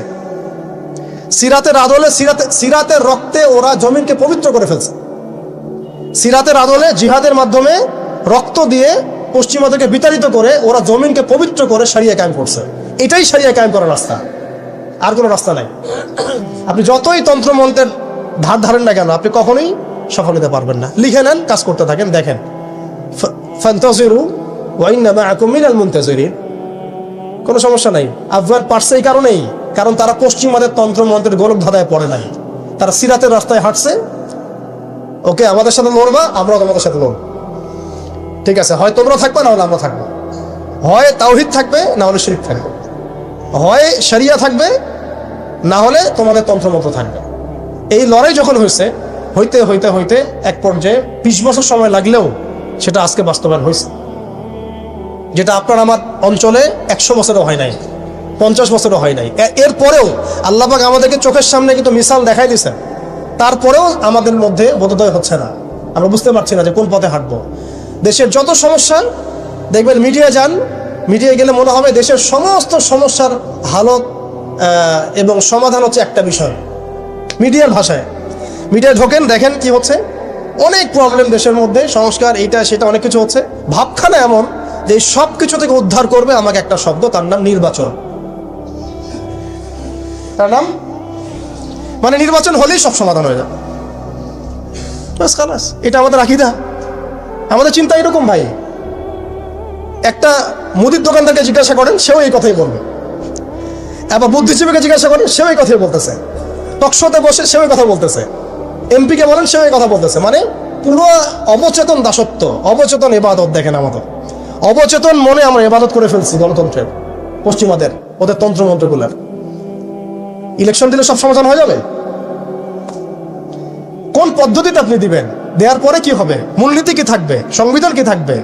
সিরাতের আদলে, সিরাতের রক্তে ওরা জমিনকে পবিত্র করে ফেলছে। সিরাতের আদলে জিহাদের মাধ্যমে রক্ত দিয়ে পশ্চিমাদেরকে বিতাড়িত করে ওরা জমিনকে পবিত্র করে শরিয়া কায়েম করছে। এটাই শরিয়া কায়েম করার রাস্তা, আর কোনো রাস্তা নাই। আপনি যতই তন্ত্রমন্ত্রের ধার ধারেন না কেন, আপনি কখনোই সফল হতে পারবেন না। লিখে নেন, কাজ করতে থাকেন, দেখেন। ফান্তাজিরু ওয়া ইন্না মাআকুম মিনাল মুনতাজিরিন। কোনো সমস্যা নাই। আফগান পারছে এই কারণেই, কারণ তারা পশ্চিমাদের তন্ত্রমন্ত্রের গোলক ধাঁধায় পড়ে নাই। তারা সিরাতের রাস্তায় হাঁটছে। ওকে, আমাদের সাথে লড়বা, আমরাও তোমাদের সাথে লড়ব। ঠিক আছে, হয় তোমরা থাকবে, না হলে আমরা থাকবো। হয় তাওহীদ থাকবে, না হলে শিরক থাকবে। হয় শরিয়া থাকবে, না হলে তোমাদের তন্ত্রমন্ত্র থাকবে। এই লড়াই যখন হইতে হইতে এক পর্যায়ে 20 বছর সময় লাগলেও সেটা আজকে বাস্তবায়ন হয়েছে। যেটা আপনার আমার অঞ্চলে 100 বছরও হয় নাই, 50 বছরও হয় নাই। এরপরেও আল্লাহ পাক আমাদেরকে চোখের সামনে কিন্তু মিসাল দেখাই দিয়েছেন। তারপরেও আমাদের মধ্যে বোধোদয় হচ্ছে না, আমরা বুঝতে পারছি না যে কোন পথে হাঁটবো। দেশের যত সমস্যা দেখবেন, মিডিয়া যান, মিডিয়ায় গেলে মনে হবে দেশের সমস্ত সমস্যার হালত এবং সমাধান হচ্ছে একটা বিষয়। মিডিয়ার ভাষায় মিডিয়ায় ঢোকেন, দেখেন কি হচ্ছে, অনেক প্রবলেম দেশের মধ্যে, সংস্কার এইটা সেটা অনেক কিছু হচ্ছে। ভাবখানা এমন যে সব কিছু থেকে উদ্ধার করবে আমাকে একটা শব্দ, তার নাম নির্বাচন। তার নাম মানে নির্বাচন হলেই সব সমাধান হয়ে যাবে, বাস খালাস। এটা আমাদের আকীদা, আমাদের চিন্তা এরকম ভাই। একটা মুদির দোকানদারকে জিজ্ঞাসা করেন, সেও এই কথাই বলবে। আবার বুদ্ধিজীবীকে জিজ্ঞাসা করেন, সেও এই কথাই বলতেছে। টকশোতে বসে সেও এই কথা বলতেছে। এমপিকে বলেন, সেও এই কথা বলতেছে। মানে পুরো অবচেতন দাসত্ব, অবচেতন ইবাদত। দেখেন আমাদের অবচেতন মনে আমরা ইবাদত করে ফেলছি গণতন্ত্রের, পশ্চিমাদের, ওদের তন্ত্রমন্ত্রগুলার। ইলেকশন দিলে সব সমাধান হয়ে যাবে? কোন পদ্ধতিতে আপনি দিবেন? দেওয়ার পরে কি হবে? মূলনীতি কি থাকবে? সংবিধান কি থাকবে?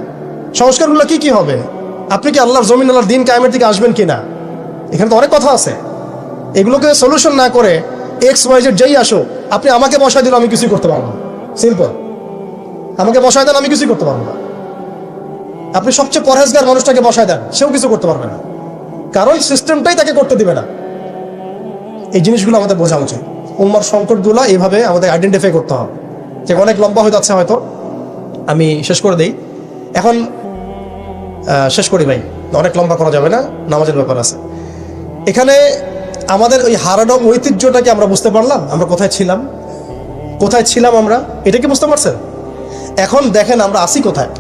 সংস্কারগুলো কি কি হবে? আপনি কি আল্লাহর জমিন, আল্লাহর দিন কায়েমের দিকে আসবেন কিনা? এখানে তো অনেক কথা আছে। এগুলোকে সলিউশন না করে XYZ যেই আসো, আপনি আমাকে বসায় দিল, আমি কিছুই করতে পারবো না। সিম্পল, আমাকে বসায় দেন, আমি কিছুই করতে পারবো না। আপনি সবচেয়ে পরহেজগার মানুষটাকে বসায় দেন, সেও কিছু করতে পারবে না, কারণ সিস্টেমটাই তাকে করতে দিবে না। এই জিনিসগুলো আমাদের বোঝা উচিত। উম্মার সংকটগুলো এইভাবে আমাদের আইডেন্টিফাই করতে হবে। যে অনেক লম্বা হয়ে যাচ্ছে, হয়তো আমি শেষ করে দিই এখন। শেষ করি ভাই, অনেক লম্বা করা যাবে না, নামাজের ব্যাপার আছে। এখানে আমাদের ওই হারানো ঐতিহ্যটাকে আমরা বুঝতে পারলাম, আমরা কোথায় ছিলাম, কোথায় ছিলাম আমরা, এটা কি বুঝতে পারছেন? এখন দেখেন আমরা আসি কোথায়।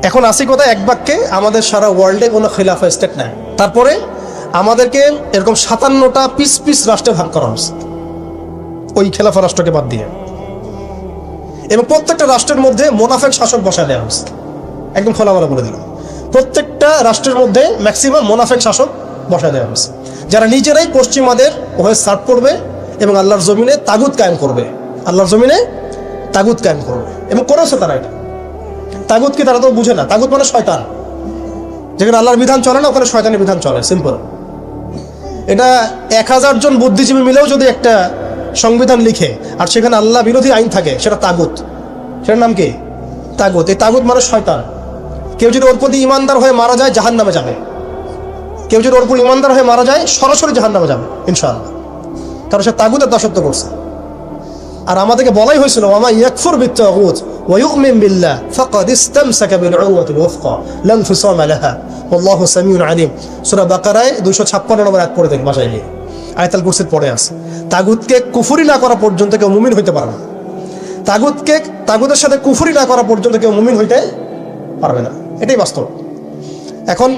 এখন আসি কোথায়? এক বাক্যে আমাদের সারা ওয়ার্ল্ডে কোনো খিলাফা স্টেট নাই। তারপরে আমাদেরকে এরকম 57টা পিস পিস রাষ্ট্রে ভাগ করা হচ্ছে ওই খেলাফা রাষ্ট্রকে বাদ দিয়ে, এবং প্রত্যেকটা রাষ্ট্রের মধ্যে মোনাফেক শাসক বসায় দেওয়া হচ্ছে। একদম খোলামেলা বলে দিলাম, প্রত্যেকটা রাষ্ট্রের মধ্যে ম্যাক্সিমাম মোনাফেক শাসক বসায় দেওয়া হচ্ছে, যারা নিজেরাই পশ্চিমাদের হয়ে সার্ভ করবে এবং আল্লাহর জমিনে তাগুত কায়েম করবে। আল্লাহর জমিনে তাগুত কায়েম করবে, এবং করেছে তারা এটা। তাগুত কি তারা তো বুঝে না। তাগুত মানে শয়তান। যেখানে আল্লাহর বিধান চলে না, ওখানে শয়তানের বিধান চলে, সিম্পল। এটা 1000 জন বুদ্ধিজীবী মিলেও যদি একটা সংবিধান লিখে আর সেখানে আল্লাহ বিরোধী আইন থাকে, সেটা তাগুত। সেটার নাম কি? তাগুত। এই তাগুত মানে শয়তান। কেউ যদি ওর প্রতি ইমানদার হয়ে মারা যায়, জাহান্নামে যাবে। কেউ যদি ওর উপর ইমানদার হয়ে মারা যায়, সরাসরি জাহান্নামে যাবে ইনশাআল্লাহ, কারণ সে তাগুতের দাসত্ব করছে। আর আমাদেরকে বলাই হয়েছিল, ওয়ামা ইয়াকফুর বিত্তাগুত ওয়া ইউমিন বিল্লাহ ফাকাদ ইসতামসাকা বিল উরওয়াতিল ওয়াসকা লা ইনফিসামা লাহা ওয়াল্লাহু সামিউন আলিম। সূরা বাকারায় 256 নম্বর আয়াত পড়ে দেখেন, বাসায় গিয়ে আয়াতুল কুরসির পড়ে আছে। তাগুতকে কুফরি না করা পর্যন্ত কেউ মুমিন হইতে পারে না। তাগুতের সাথে কুফরি না করা পর্যন্ত কেউ মুমিন হইতে পারবে না, এটাই বাস্তব। এখন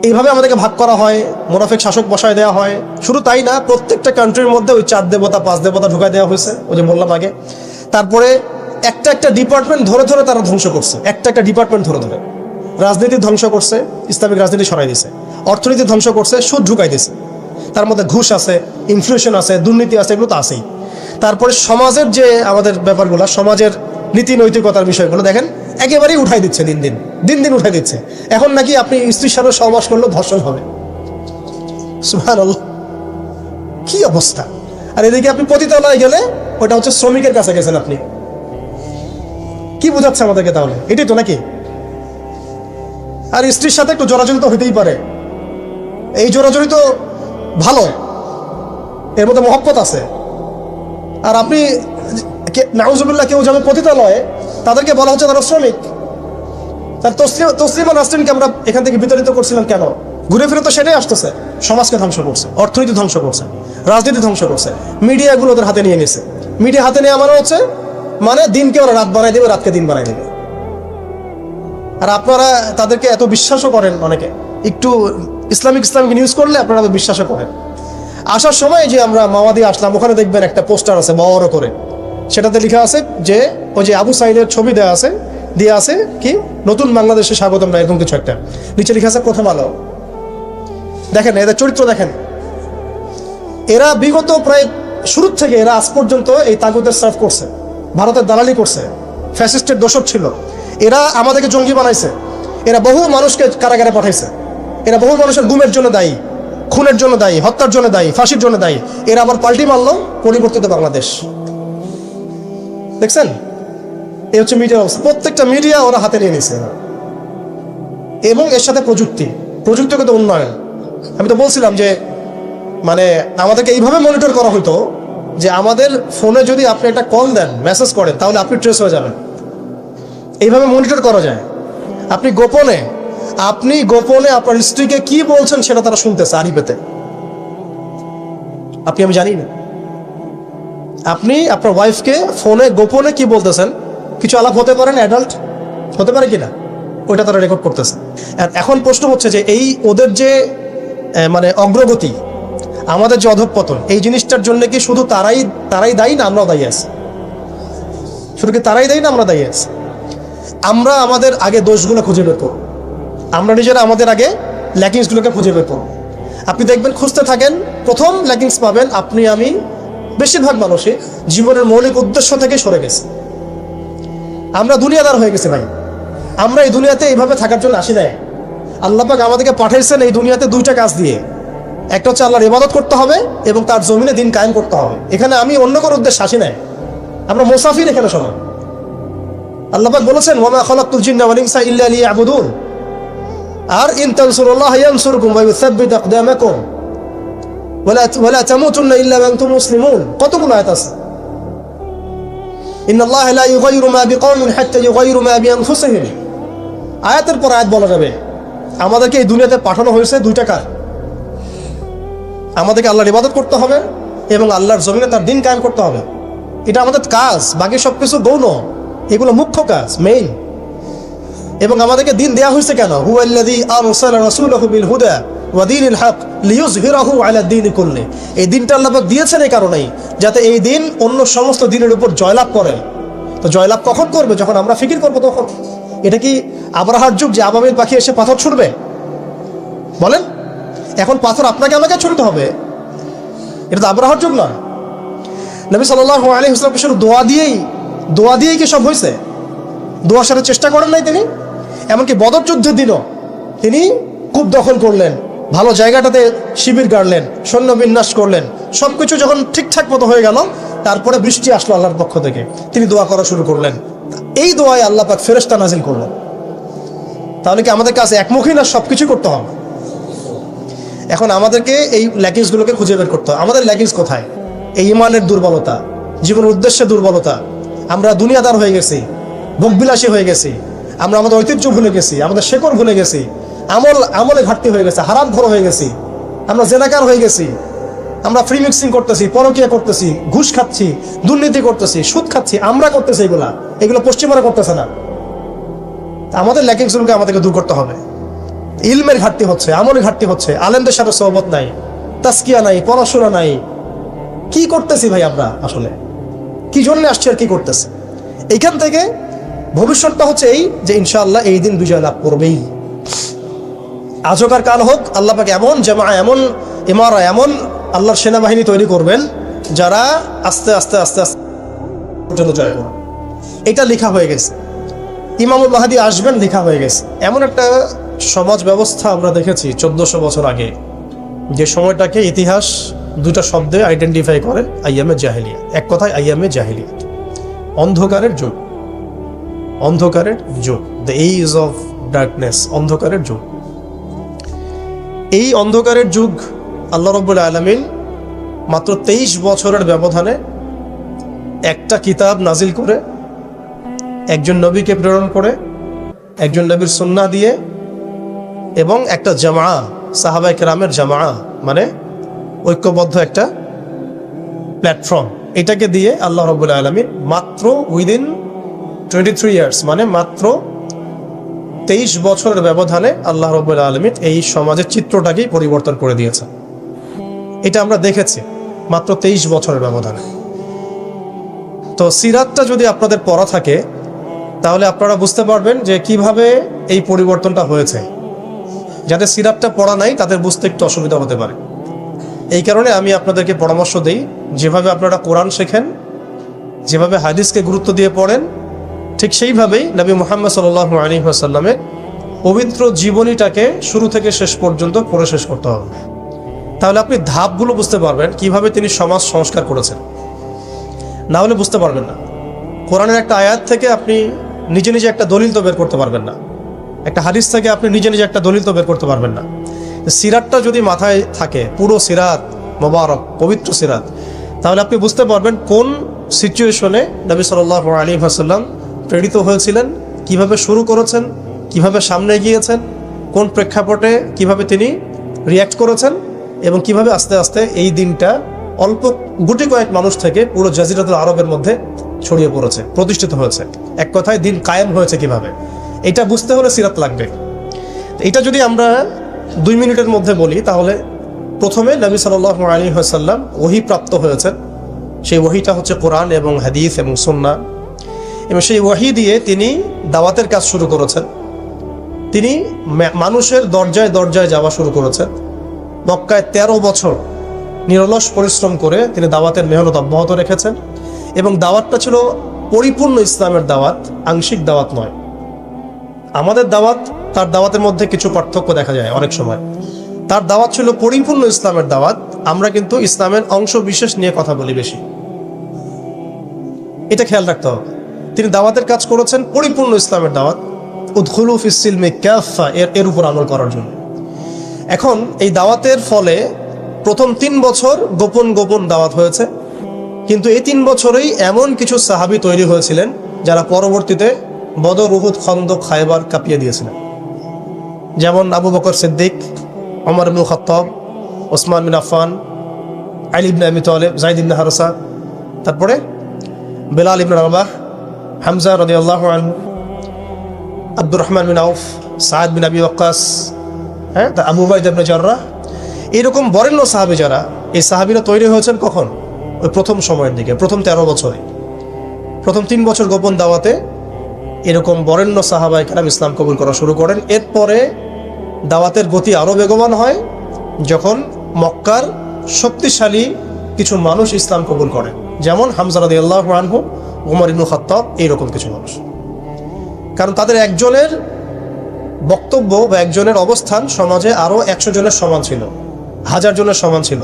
এইভাবে আমাদেরকে ভাগ করা হয়, মোনাফেক শাসক বসায় দেওয়া হয়। শুধু তাই না, প্রত্যেকটা কান্ট্রির মধ্যে ওই 4 দেবতা 5 দেবতা ঢুকাই দেওয়া হয়েছে, ওই যে বললাম আগে। তারপরে একটা একটা ডিপার্টমেন্ট ধরে ধরে তারা ধ্বংস করছে, একটা একটা ডিপার্টমেন্ট ধরে ধরে। রাজনীতি ধ্বংস করছে, ইসলামিক রাজনীতি সরাই দিছে। অর্থনীতি ধ্বংস করছে, সুদ ঢুকাই দিছে। তার মধ্যে ঘুষ আছে, ইনফ্লেশন আছে, দুর্নীতি আছে, এগুলো তো আছেই। তারপরে সমাজের যে আমাদের ব্যাপারগুলো, সমাজের নীতি নৈতিকতার বিষয়গুলো দেখেন একেবারেই উঠাই দিচ্ছে, দিন দিন উঠাই দিচ্ছে। এখন নাকি আপনি স্ত্রীর সাথে সহবাস করলেও ধর্ষণ হবে। সুবহানাল্লাহ, কি অবস্থা! আর এদিকে আপনি পতিতালয়ে গেলে ওটা হচ্ছে শ্রমিকের কাছে গেছেন আপনি। কি বোঝাচ্ছে আমাদেরকে তাহলে? এটাই তো নাকি? আর স্ত্রীর সাথে একটু জোরাজুরি তো হইতেই পারে। এই জোরাজুরি তো ভালো, এর মধ্যে মহব্বত আছে। আর আপনি নাউজুবিল্লাহ কেউ যাবে পতিতালয়ে, তাদেরকে বলা হচ্ছে তারা শ্রমিক। তার তসলিমা নাসরিনকে আমরা এখান থেকে বিতাড়িত করছিলাম কেন? ঘুরে ফিরে তো সেটাই আসতেছে। সমাজকে ধ্বংস করছে, অর্থনীতি ধ্বংস করছে, রাজনীতি ধ্বংস করছে, মিডিয়াগুলো ওদের হাতে নিয়ে নিছে। মিডিয়া হাতে নেওয়া মানে হচ্ছে দিনকে ওরা রাত বানাই দেবে, রাতকে দিন বানাই দেবে। আর আপনারা তাদেরকে এত বিশ্বাসও করেন, অনেকে একটু ইসলামিক নিউজ করলে আপনারা বিশ্বাসও করেন। আসার সময় যে আমরা মাওয়াদি আসলাম, ওখানে দেখবেন একটা পোস্টার আছে বড় করে, সেটাতে লেখা আছে যে ওই যে আবু সাইদের ছবি দেওয়া আছে, দিয়ে আছে কি নতুন বাংলাদেশে স্বাগতম না, এরকম কিছু একটা। নিচে লেখা আছে প্রথম আলো। দেখেন এদের চরিত্র দেখেন। এরা বিগত প্রায় শুরু থেকে এরা আজ পর্যন্ত এই তাগুতের সার্ভ করছে, ভারতের দালালি করছে, ফ্যাসিস্টের দোষর ছিল। এরা আমাদেরকে জঙ্গি বানাইছে, এরা বহু মানুষকে কারাগারে পাঠাইছে, এরা বহু মানুষের গুমের জন্য দায়ী, খুনের জন্য দায়ী, হত্যার জন্য দায়ী, ফাঁসির জন্য দায়ী। এরা আবার পাল্টি মারলো পরিবর্তিত বাংলাদেশ। দেখছেন, এই হচ্ছে মিডিয়ার অবস্থা। প্রত্যেকটা মিডিয়া ওরা হাতে নিয়ে নিছে, এবং এর সাথে প্রযুক্তিগত উন্নয়ন। আমি তো বলছিলাম যে মানে আমাদেরকে এইভাবে মনিটর করা হতো যে আমাদের ফোনে যদি আপনি একটা কল দেন, মেসেজ করেন, তাহলে আপনি ট্রেস হয়ে যাবেন। এইভাবে মনিটর করা যায়। আপনি গোপনে আপনার স্ত্রীকে কি বলছেন সেটা তারা শুনতেছে আড়িপেতে, আমি জানি না। আপনি আপনার ওয়াইফকে ফোনে গোপনে কি বলতেছেন, কিছু আলাপ হতে পারেন, অ্যাডাল্ট হতে পারে কিনা, ওইটা তারা রেকর্ড করতেছে। এখন প্রশ্ন হচ্ছে যে এই ওদের যে মানে অগ্রগতি, আমাদের যে অধঃপতন, এই জিনিসটার জন্য কি শুধু তারাই দায়ী না আমরাও দায়ী আছি? শুধু কি তারাই দায়ী না আমরা দায়ী আছি? আমরা আমাদের আগে দোষগুলো খুঁজে বের করব, আমরা নিজেরা আমাদের আগে ল্যাকিংসগুলোকে খুঁজে বের করব। আপনি দেখবেন, খুঁজতে থাকেন, প্রথম ল্যাকিংস পাবেন আপনি, আমি, বেশিরভাগ মানুষই জীবনের মৌলিক উদ্দেশ্য থেকে সরে গেছে। আমরা দুনিয়াদার হয়ে গেছি ভাই। আমরা এই দুনিয়াতে এইভাবে থাকার জন্য আসি নাই। আল্লাহ পাক আমাদেরকে পাঠাইছেন এই দুনিয়াতে দুইটা কাজ দিয়ে। একটা হচ্ছে আল্লাহর ইবাদত করতে হবে এবং তার জমিনে দিন কায়েম করতে হবে। এখানে আমি অন্য কোনো উদ্দেশ্য আসি নাই, আমরা মুসাফির এখানে সবাই। আল্লাহ পাক বলেছেন, ওয়া মা খালাকতুল জিন্না ওয়াল ইনসা ইল্লা লিয়াবুদুন। আর ইন তানসুরুল্লাহ ইয়ানসুরকুম ওয়া ইউসাব্বিত আকদামাকুম ওয়ালা তামুতুন্না ইল্লা ওয়া আনতুম মুসলিমুন। কতগুলো আয়াত আছে। ইন্নাল্লাহা লা ইউগাইয়িরু মা বিকওমিন হাত্তা ইউগাইয়িরু মা বিআনফুসিহিম। আয়াতের পর আয়াত বলা যাবে। আমাদেরকে এই দুনিয়াতে পাঠানো হয়েছে দুইটা কাজ। আমাদেরকে আল্লাহর ইবাদত করতে হবে এবং আল্লাহর জমিনে তার দিন কায়েম করতে হবে। এটা আমাদের কাজ, বাকি সবকিছু গৌণ, এগুলো মুখ্য কাজ, মেইন। এবং আমাদেরকে দিন দেয়া হয়েছে কেন? হুয়াল্লাযী আরসালা রাসূলাহু বিল হুদা ওয়া দীনিল হক লিইয়ুযহিরাহু আলা দ্বীনি কুল্লি। এই দিনটা আল্লাহ পাক দিয়েছেন এই কারণেই, যাতে এই দিন অন্য সমস্ত দিনের উপর জয়লাভ করে। তো জয়লাভ কখন করবে? যখন আমরা ফিকির করবো তখন। এটা কি আবরাহার যুগ যে আবাবিল পাখি এসে পাথর ছুড়বে? বলেন, এখন পাথর আপনাকে আমাকে ছুড়তে হবে? এটা তো আবরাহার যুগ না। নবী সাল্লাল্লাহু আলাইহি ওয়াসাল্লাম শুধু দোয়া দিয়েই কি সব হয়েছে? দোয়ার সাথে চেষ্টা করেন নাই তিনি? এমনকি বদর যুদ্ধের দিনও তিনি কূপ দখল করলেন, ভালো জায়গাটাতে শিবির গাড়লেন, সৈন্য বিন্যাস করলেন। সবকিছু যখন ঠিকঠাক মতো হয়ে গেল, তারপরে বৃষ্টি আসলো আল্লাহর পক্ষ থেকে, তিনি দোয়া করা শুরু করলেন। এই দোয়ায় আল্লাহ পাক ফেরেশতা নাজিল করলেন। তাহলে কি আমাদের কাছে একমুখী না সবকিছু করতে হবে? এখন আমাদেরকে এই ল্যাকিংসগুলোকে খুঁজে বের করতে হবে। আমাদের ল্যাকিংস কোথায়? এই ইমানের দুর্বলতা, জীবনের উদ্দেশ্যে দুর্বলতা। আমরা দুনিয়াদার হয়ে গেছি, ভোগবিলাসী হয়ে গেছি, আমরা আমাদের ঐতিহ্য ভুলে গেছি, আমাদের শেকড় ভুলে গেছি, আমলে ঘাটতি হয়ে গেছে, হারামখোর হয়ে গেছি, আমরা জেনাকার হয়ে গেছি, আমরা ফ্রি মিক্সিং করতেছি, পরকীয়া করতেছি, ঘুষ খাচ্ছি, দুর্নীতি করতেছি, সুদ খাচ্ছি, আমরা করতেছি। এগুলো পশ্চিমারা করতেছে না। আমাদের ল্যাকিংসগুলোকে আমাদেরকে দূর করতে হবে। ইলমের ঘাটতি হচ্ছে, আমলের ঘাটতি হচ্ছে, আলেমদের সাথে সোহবত নাই, তাসকিয়া নাই, পড়াশোনা নাই। কি করতেছি ভাই আমরা? আসলে কি জন্য আসছি আর কি করতেছি? এইখান থেকে ভবিষ্যৎটা হচ্ছে এই যে ইনশাআল্লাহ এই দিন বিজয় লাভ করবেই। আজকার কাল হোক, আল্লাহ পাক এমন জামা, এমন ইমারা, এমন আল্লাহর সেনাবাহিনী তৈরি করবেন যারা আস্তে আস্তে আস্তে আস্তে পর্যন্ত জয় করবে। এটা লেখা হয়ে গেছে। ইমামুল মাহদী আসবেন, লেখা হয়ে গেছে। এমন একটা সমাজ ব্যবস্থা আমরা দেখেছি 1400 বছর আগে, যে সময়টাকে ইতিহাস দুটা শব্দে আইডেন্টিফাই করে, আইয়ামে জাহিলিয়া। এক কথায় আইয়ামে জাহিলিয়া, অন্ধকারের যুগ। অন্ধকারের যুগ, দ্য এজ অফ ডার্কনেস, অন্ধকারের যুগ। এই অন্ধকারের যুগ আল্লাহ রাব্বুল আলামিন মাত্র 23 বছরের ব্যবধানে একটা কিতাব নাজিল করে, একজন নবীকে প্রেরণ করে, একজন নবীর সুন্নাহ দিয়ে, এবং একটা জামা, সাহাবায়ে কেরামের জামা, মানে ঐক্যবদ্ধ একটা প্ল্যাটফর্ম, এটাকে দিয়ে আল্লাহ রাব্বুল আলামিন মাত্র উইদিন 23 ইয়ার্স, মানে মাত্র 23 বছরের ব্যবধানে আল্লাহ রাব্বুল আলামিন এই সমাজের চিত্রটাকেই পরিবর্তন করে দিয়েছে। এটা আমরা দেখেছি মাত্র 23 বছরের ব্যবধানে। তো সিরাতটা যদি আপনাদের পড়া থাকে, তাহলে আপনারা বুঝতে পারবেন যে কিভাবে এই পরিবর্তনটা হয়েছে। যাদের সিরাতটা পড়া নাই তাদের বুঝতে একটু অসুবিধা হতে পারে। এই কারণে আমি আপনাদেরকে পরামর্শ দিই, যেভাবে আপনারা কোরআন শেখেন, যেভাবে হাদিসকে গুরুত্ব দিয়ে পড়েন, ঠিক সেইভাবেই নবী মুহাম্মদ সাল্লাল্লাহু আলাইহি ওয়াসাল্লামের পবিত্র জীবনীটাকে শুরু থেকে শেষ পর্যন্ত পড়ে শেষ করতে হবে। তাহলে আপনি ধাপগুলো বুঝতে পারবেন কিভাবে তিনি সমাজ সংস্কার করেছেন। না হলে বুঝতে পারবেন না। কোরআনের একটা আয়াত থেকে আপনি নিজে নিজে একটা দলিল তো বের করতে পারবেন না, একটা হাদিস থেকে আপনি নিজে নিজে একটা দলিল তো বের করতে পারবেন না। সিরাতটা যদি মাথায় থাকে, পুরো সিরাত মোবারক, পবিত্র সিরাত, তাহলে আপনি বুঝতে পারবেন কোন সিচুয়েশনে নবী সাল্লাল্লাহু আলাইহি ওয়াসাল্লাম প্রেরিত হয়েছিলেন, কিভাবে শুরু করেছেন, কিভাবে সামনে গিয়েছেন, কোন প্রেক্ষাপটে কিভাবে তিনি রিয়্যাক্ট করেছেন, এবং কিভাবে আস্তে আস্তে এই দিনটা অল্প গুটি কয়েক মানুষ থেকে পুরো জাজিরাতুল আরবের মধ্যে ছড়িয়ে পড়েছে, প্রতিষ্ঠিত হয়েছে। এক কথায় দিন কায়েম হয়েছে কিভাবে, এটা বুঝতে হলে সিরাত লাগবে। এটা যদি আমরা 2 মিনিটের মধ্যে বলি, তাহলে প্রথমে নবী সাল্লাল্লাহু আলাইহি ওয়াসাল্লাম ওহী প্রাপ্ত হয়েছেন। সেই ওহীটা হচ্ছে কোরআন এবং হাদিস এবং সুন্নাহ, এবং সেই ওহী দিয়ে তিনি দাওয়াতের কাজ শুরু করেছেন। তিনি মানুষের দরজায় দরজায় যাওয়া শুরু করেছেন। মক্কায় 13 বছর নিরলস পরিশ্রম করে তিনি দাওয়াতের মেহনত অব্যাহত রেখেছেন, এবং দাওয়াতটা ছিল পরিপূর্ণ ইসলামের দাওয়াত, আংশিক দাওয়াত নয়। আমাদের দাওয়াত, তার দাওয়াতের মধ্যে কিছু পার্থক্য দেখা যায় অনেক সময়। তার দাওয়াত ছিল পরিপূর্ণ ইসলামের দাওয়াত, আমরা কিন্তু ইসলামের অংশ বিশেষ নিয়ে কথা বলি বেশি। এটা খেয়াল রাখতে হবে। তিনি দাওয়াতের কাজ করেছেন পরিপূর্ণ ইসলামের দাওয়াত, উদখুলু ফিস সিলমি কাফা, এর উপর আমল করার জন্য। এখন এই দাওয়াতের ফলে প্রথম 3 বছর গোপন গোপন দাওয়াত হয়েছে, কিন্তু এই 3 বছরেই এমন কিছু সাহাবী তৈরি হয়েছিলেন যারা পরবর্তীতে বদর, উহুদ, খন্দক, খায়বার কাঁপিয়ে দিয়েছিলেন। যেমন আবু বকর সিদ্দিক, ওমর ইবনে খাত্তাব, ওসমান বিন আফফান, আলী ইবনে আবি তালেব, যায়েদ ইবনে হারসা, তারপরে বেলাল ইবনে রাবাহ, হামজা রাদিয়াল্লাহু আনহু, আব্দুর রহমান বিন আউফ, সাদ বিন আবি ওয়াক্কাস, আবু উবাইদা ইবনে জাররাহ, এরকম বরেণ্য সাহাবী যারা, এই সাহাবীরা তৈরি হয়েছেন কখন? ওই প্রথম সময়ের দিকে, প্রথম 13 বছরে। প্রথম 3 বছর গোপন দাওয়াতে এরকম বরেণ্য সাহাবায়ে কেরাম ইসলাম কবুল করা শুরু করেন। এরপরে দাওয়াতের গতি আরও বেগবান হয় যখন মক্কার শক্তিশালী কিছু মানুষ ইসলাম কবুল করেন, যেমন হামজা রাদিয়াল্লাহু আনহু, ওমর ইবনে খাত্তাব, এইরকম কিছু মানুষ। কারণ তাদের একজনের বক্তব্য বা একজনের অবস্থান সমাজে আরও 100 জনের সমান ছিল, 1000 জনের সমান ছিল।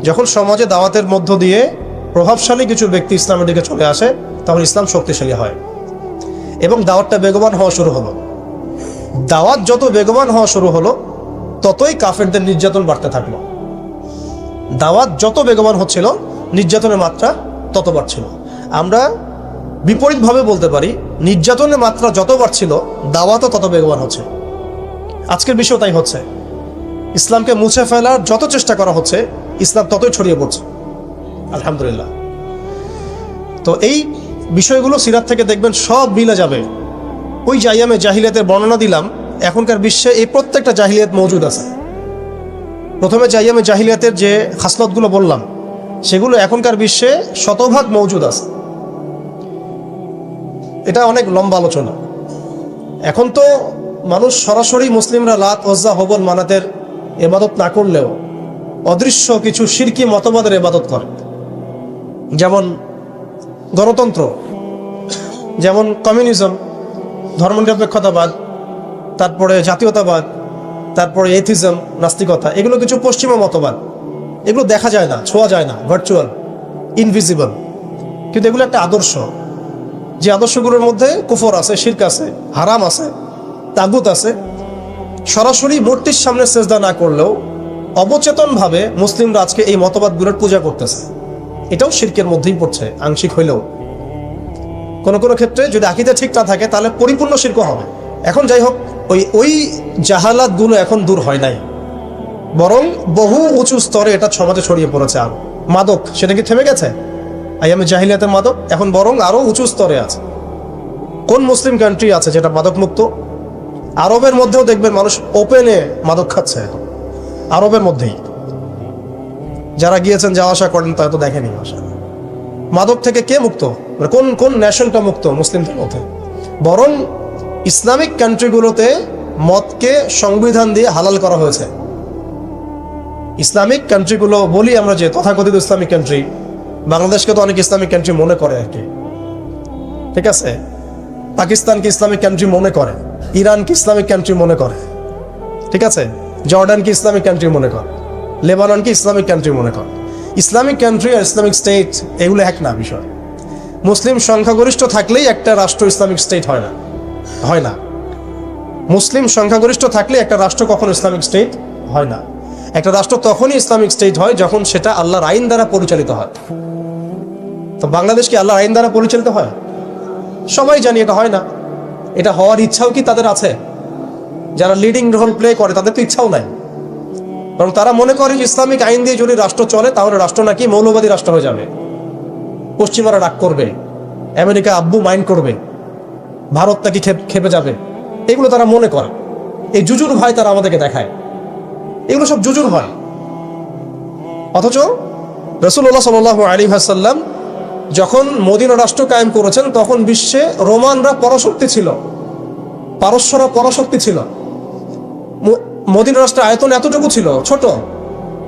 যখন সমাজে দাওয়াতের মধ্য দিয়ে প্রভাবশালী কিছু ব্যক্তি ইসলামের দিকে চলে আসে, তখন ইসলাম শক্তিশালী হয় এবং দাওয়াতটা বেগবান হওয়া শুরু হলো। দাওয়াত যত বেগবান হওয়া শুরু হলো, ততই কাফেরদের নির্যাতন বাড়তে থাকলো। দাওয়াত যত বেগবান হচ্ছিল, নির্যাতনের মাত্রা তত বাড়ছিল। আমরা বিপরীতভাবে বলতে পারি, নির্যাতনের মাত্রা যত বাড়ছিল, দাওয়াতও তত বেগবান হচ্ছে। আজকের বিষয় তাই হচ্ছে। ইসলামকে মুছে ফেলার যত চেষ্টা করা হচ্ছে, ইসলাম ততই ছড়িয়ে পড়ছে, আলহামদুলিল্লাহ। তো এই বিষয়গুলো সিরাত থেকে দেখবেন সব মিলে যাবে। ওই যে আইয়ামে জাহিলিয়াতের বর্ণনা দিলাম, এখনকার বিশ্বে এই প্রত্যেকটা জাহিলিয়াত মৌজুদ আছে। প্রথমে যে আইয়ামে জাহিলিয়াতের যে খাসলতগুলো বললাম, সেগুলো এখনকার বিশ্বে শতভাগ মৌজুদ আছে। এটা অনেক লম্বা আলোচনা। এখন তো মানুষ সরাসরি মুসলিমরা লাত, ওজ্জা, হবল, মানাতের ইবাদত না করলেও অদৃশ্য কিছু শিরকি মতবাদের ইবাদত করে, যেমন গণতন্ত্র, যেমন কমিউনিজম, ধর্মনিরপেক্ষতাবাদ, তারপরে জাতীয়তাবাদ, তারপরে এথিজম, নাস্তিকতা। এগুলো কিছু পশ্চিমা মতবাদ। এগুলো দেখা যায় না, ছোঁয়া যায় না, ভার্চুয়াল, ইনভিজিবল, কিন্তু এগুলো একটা আদর্শ। যে আদর্শগুলোর মধ্যে কুফর আছে, শিরক আছে, হারাম আছে, তাগুত আছে। সরাসরি মূর্তির সামনে সেজদা না করলেও অবচেতনভাবে মুসলিমরা আজকে এই মতবাদগুলোর পূজা করতেছে। এটাও শিরকের মধ্যেই পড়ছে, আংশিক হইলেও। কোনো কোনো ক্ষেত্রে যদি আকীদা ঠিক না থাকে, তাহলে পরিপূর্ণ শিরক হবে। এখন যাই হোক, ওই জাহালাতগুলো এখন দূর হয় নাই, বরং বহু উঁচু স্তরে এটা সমাজে ছড়িয়ে পড়েছে। আর মাদক, সেটা কি থেমে গেছে? আইয়ামে জাহিলিয়াতের মাদক এখন বরং আরো উঁচু স্তরে আছে। কোন মুসলিম কান্ট্রি আছে যেটা মাদক মুক্ত? আরবের মধ্যেও দেখবেন মানুষ ওপেনে মাদক খাচ্ছে এখন, আরবের মধ্যেই। যারা গিয়েছেন, যাওয়া আসা করেন, তা তো দেখেনি আসা। মাদক থেকে কে মুক্ত? কোন কোন ন্যাশনটা মুক্ত মুসলিমদের মধ্যে? বরং ইসলামিক কান্ট্রিগুলোতে মদকে সংবিধান দিয়ে হালাল করা হয়েছে। ইসলামিক কান্ট্রিগুলো বলি আমরা, যে তথাকথিত ইসলামিক কান্ট্রি, বাংলাদেশকে তো অনেক ইসলামিক কান্ট্রি মনে করে আর কি, ঠিক আছে? পাকিস্তানকে ইসলামিক কান্ট্রি মনে করে, ইরানকে ইসলামিক কান্ট্রি মনে করে, ঠিক আছে? জর্ডানকে ইসলামিক কান্ট্রি মনে করে, লেবাননকে ইসলামিক কান্ট্রি মনে করে। ইসলামিক কান্ট্রি আর ইসলামিক স্টেট এগুলো এক না বিষয়। মুসলিম সংখ্যাগরিষ্ঠ থাকলেই একটা রাষ্ট্র ইসলামিক স্টেট হয় না, হয় না। মুসলিম সংখ্যাগরিষ্ঠ থাকলে একটা রাষ্ট্র কখনো ইসলামিক স্টেট হয় না। একটা রাষ্ট্র তখনই ইসলামিক স্টেট হয় যখন সেটা আল্লাহর আইন দ্বারা পরিচালিত হয়। তো বাংলাদেশ কি আল্লাহর আইন দ্বারা পরিচালিত হয়? সবাই জানি এটা হয় না। এটা হওয়ার ইচ্ছাও কি তাদের আছে? যারা লিডিং রোল প্লে করে তাদের তো ইচ্ছাও নাই, কারণ তারা মনে করে ইসলামিক আইন দিয়ে যদি রাষ্ট্র চলে তাহলে রাষ্ট্র নাকি মৌলবাদী রাষ্ট্র হয়ে যাবে, পশ্চিমারা রাগ করবে, আমেরিকা আব্বু মাইন্ড করবে, ভারত নাকি খেপে যাবে। এগুলো তারা মনে করে, এই জুজুর ভয় তারা আমাদেরকে দেখায়। এগুলো সব জুজুর ভয়। অথচ রাসূলুল্লাহ সাল্লাল্লাহু আলাইহি ওয়াসাল্লাম যখন মদিনা রাষ্ট্র কায়েম করেছেন তখন বিশ্বে রোমানরা পরাশক্তি ছিল, পারস্যরা পরাশক্তি ছিল। মদিনা রাষ্ট্রের আয়তন এতটুকু ছিল, ছোট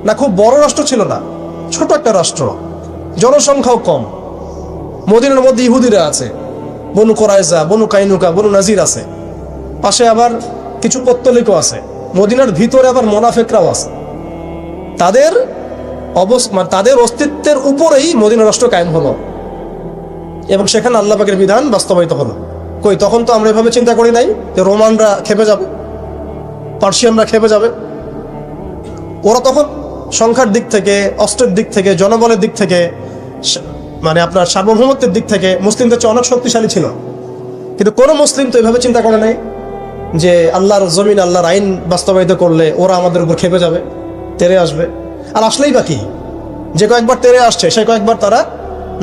না, খুব বড় রাষ্ট্র ছিল না, ছোট একটা রাষ্ট্র, জনসংখ্যাও কম। মদিনার মধ্যে ইহুদিরা আছে, বনু কোরাইজা, বনু কাইনুকা, বনু নাজির আছে, পাশে আবার কিছু পত্তলিকও আছে, মদিনার ভিতরে আবার মোনাফেকরাও আছে। তাদের অস্তিত্বের উপরেই মদিনা রাষ্ট্র কায়েম হলো এবং সেখানে আল্লাহ পাকের বিধান বাস্তবায়িত হলো। কই, তখন তো আমরা এভাবে চিন্তা করি নাই যে রোমানরা খেপে যাবে, পার্সিয়ানরা খেপে যাবে। ওরা তখন সংখ্যার দিক থেকে, অস্ত্রের দিক থেকে, জনবলের দিক থেকে, মানে আপনার সার্বভৌমত্বের দিক থেকে মুসলিমদের চেয়ে অনেক শক্তিশালী ছিল। কিন্তু কোনো মুসলিম তো এভাবে চিন্তা করে নাই যে আল্লাহর জমিন, আল্লাহর আইন বাস্তবায়িত করলে ওরা আমাদের উপর খেপে যাবে, তেরে আসবে। আর আসলেই বাকি যে কয়েকবার তেরে আসছে সে কয়েকবার তারা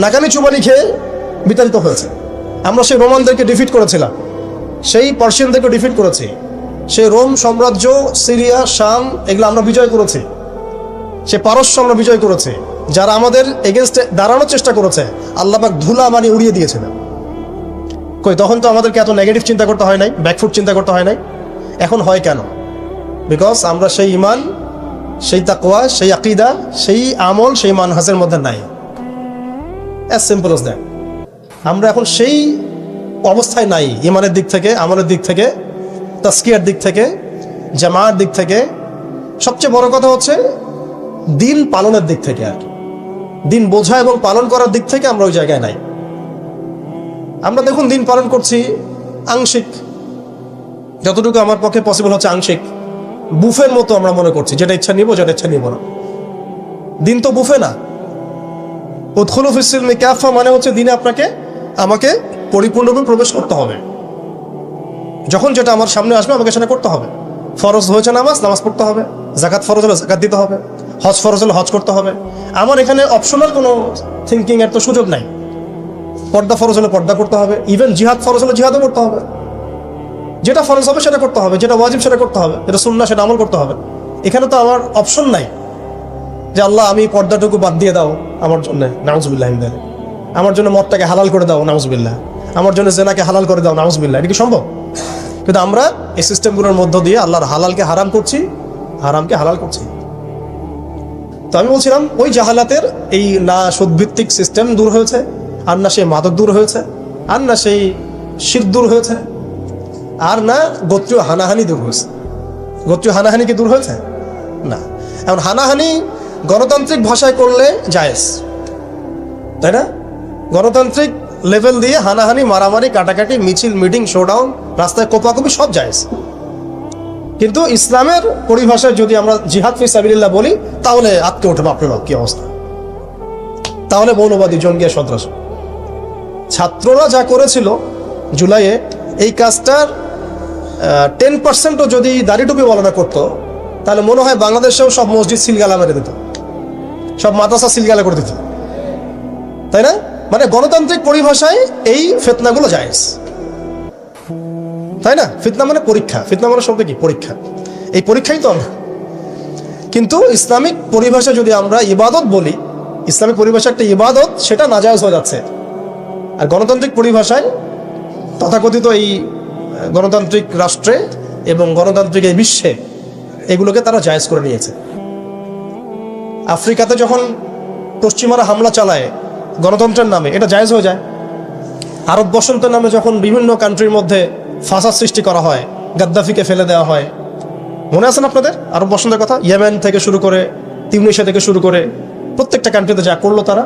নাকানি চুবানি খেয়ে বিতাড়িত হয়েছে। আমরা সেই রোমানদেরকে ডিফিট করেছিলাম, সেই পার্সিয়ানদেরকে ডিফিট করেছি, সেই রোম সাম্রাজ্য, সিরিয়া, শাম, এগুলো আমরা বিজয় করেছি, সে পারস্য আমরা বিজয় করেছি। যারা আমাদের এগেনস্টে দাঁড়ানোর চেষ্টা করেছে আল্লাহ পাক ধুলা মানি উড়িয়ে দিয়েছিলেন। কই, তখন তো আমাদেরকে এত নেগেটিভ চিন্তা করতে হয় নাই, ব্যাকফুট চিন্তা করতে হয় নাই। এখন হয় কেন? বিকজ আমরা সেই ইমান, সেই তাকওয়া, সেই আকীদা, সেই আমল, সেই মানহাজের মধ্যে নাই। As simple as that. আমরা এখন সেই অবস্থায় নাই, ইমানের দিক থেকে, আমলের দিক থেকে, তাসকিয়ার দিক থেকে, জামাআর দিক থেকে। সবচেয়ে বড় কথা হচ্ছে দিন পালনের দিক থেকে, আর কি দিন বোঝা এবং পালন করার দিক থেকে আমরা ওই জায়গায় নাই। আমরা দেখুন দিন পালন করছি আংশিক, যতটুকু আমার পক্ষে পসিবল হচ্ছে আংশিক, বুফের মতো আমরা মনে করছি, যেটা ইচ্ছা নিব, যেটা ইচ্ছা নিব না। দিন তো বুফে না। উদখুলু ফিস সিলমি কাফা মানে হচ্ছে দিনে আমাকে পরিপূর্ণরূপে প্রবেশ করতে হবে। যখন যেটা আমার সামনে আসবে আমাকে সেটা করতে হবে। ফরজ হয়েছে নামাজ পড়তে হবে, যাকাত ফরজ হলে যাকাত দিতে হবে, হজ ফরজ হলে হজ করতে হবে। আমার এখানে অপশনাল কোনো থিঙ্কিং এর তো সুযোগ নাই। পর্দা ফরজ হলে পর্দা করতে হবে, ইভেন জিহাদ ফরজ হলে জিহাদও করতে হবে। যেটা ফরজ হবে সেটা করতে হবে, যেটা ওয়াজিব সেটা করতে হবে, যেটা সুন্নাহ সেটা আমল করতে হবে। এখানে তো আমার অপশন নাই যে আল্লাহ আমি পর্দাটুকু বাদ দিয়ে দাও আমার জন্য, নাউজুবিল্লাহ, আমার জন্য মদটাকে হালাল করে দাও, নাউজুবিল্লাহ, আমার জন্য জেনাকে হালাল করে দাও, নাউজুবিল্লাহ। এটা কি সম্ভব? কিন্তু আমরা এই সিস্টেমগুলোর মধ্য দিয়ে আল্লাহর হালালকে হারাম করছি, হারামকে হালাল করছি। তো আমি বলছিলাম ওই জাহালাতের এই না সুদভিত্তিক সিস্টেম দূর হয়েছে, আর না সেই মাদক দূর হয়েছে, আর না সেই শিরক দূর হয়েছে, আর না গোত্রীয় হানাহানি দূর হয়েছে। গোত্রীয় হানাহানি কি দূর হয়েছে? না। এখন হানাহানি গণতান্ত্রিক ভাষায় করলে জায়েজ, তাই না? গণতান্ত্রিক লেভেল দিয়ে হানাহানি, মারামারি, কাটাকাটি, মিছিল, মিটিং, শোডাউন, রাস্তায় কোপাকুপি সব জায়েজ। কিন্তু ইসলামের পরিভাষায় যদি আমরা জিহাদ ফি সাবিলিল্লাহ বলি তাহলে আটকে ওঠে বাপরে বাপ কি অবস্থা, তাহলে মৌলবাদী, জঙ্গি, সন্ত্রাস। ছাত্ররা যা করেছিল জুলাইয়ে, এই কাজটার 10%ও যদি দাড়ি টুপি বলানো করতো তাহলে মনে হয় বাংলাদেশেও সব মসজিদ সিলগালা মেরে দিত, সব মাদ্রাসা সিলগালা করে দিত, তাই না? মানে গণতান্ত্রিক পরিভাষায় এই ফিতনাগুলো জায়েজ, তাই না? ফিতনা মানে পরীক্ষা, ফিতনা মানে শব্দ কি? পরীক্ষা। এই পরীক্ষাই তো আমরা। কিন্তু ইসলামিক পরিভাষা যদি আমরা ইবাদত বলি, ইসলামিক পরিভাষা একটা ইবাদত, সেটা নাজায়েজ হয়ে যাচ্ছে। আর গণতান্ত্রিক পরিভাষায় তথাকথিত এই গণতান্ত্রিক রাষ্ট্রে এবং গণতান্ত্রিক এই বিশ্বে এগুলোকে তারা জায়েজ করে নিয়েছে। আফ্রিকাতে যখন পশ্চিমারা হামলা চালায় গণতন্ত্রের নামে, এটা জায়েজ হয়ে যায়। আরব বসন্তের নামে যখন বিভিন্ন কান্ট্রির মধ্যে ফাসাদ সৃষ্টি করা হয়, গাদ্দাফিকে ফেলে দেওয়া হয়, মনে আছে না আপনাদের আরব বসন্তের কথা? ইয়েমেন থেকে শুরু করে, তিউনিসিয়া থেকে শুরু করে প্রত্যেকটা কান্ট্রিতে যা করলো তারা,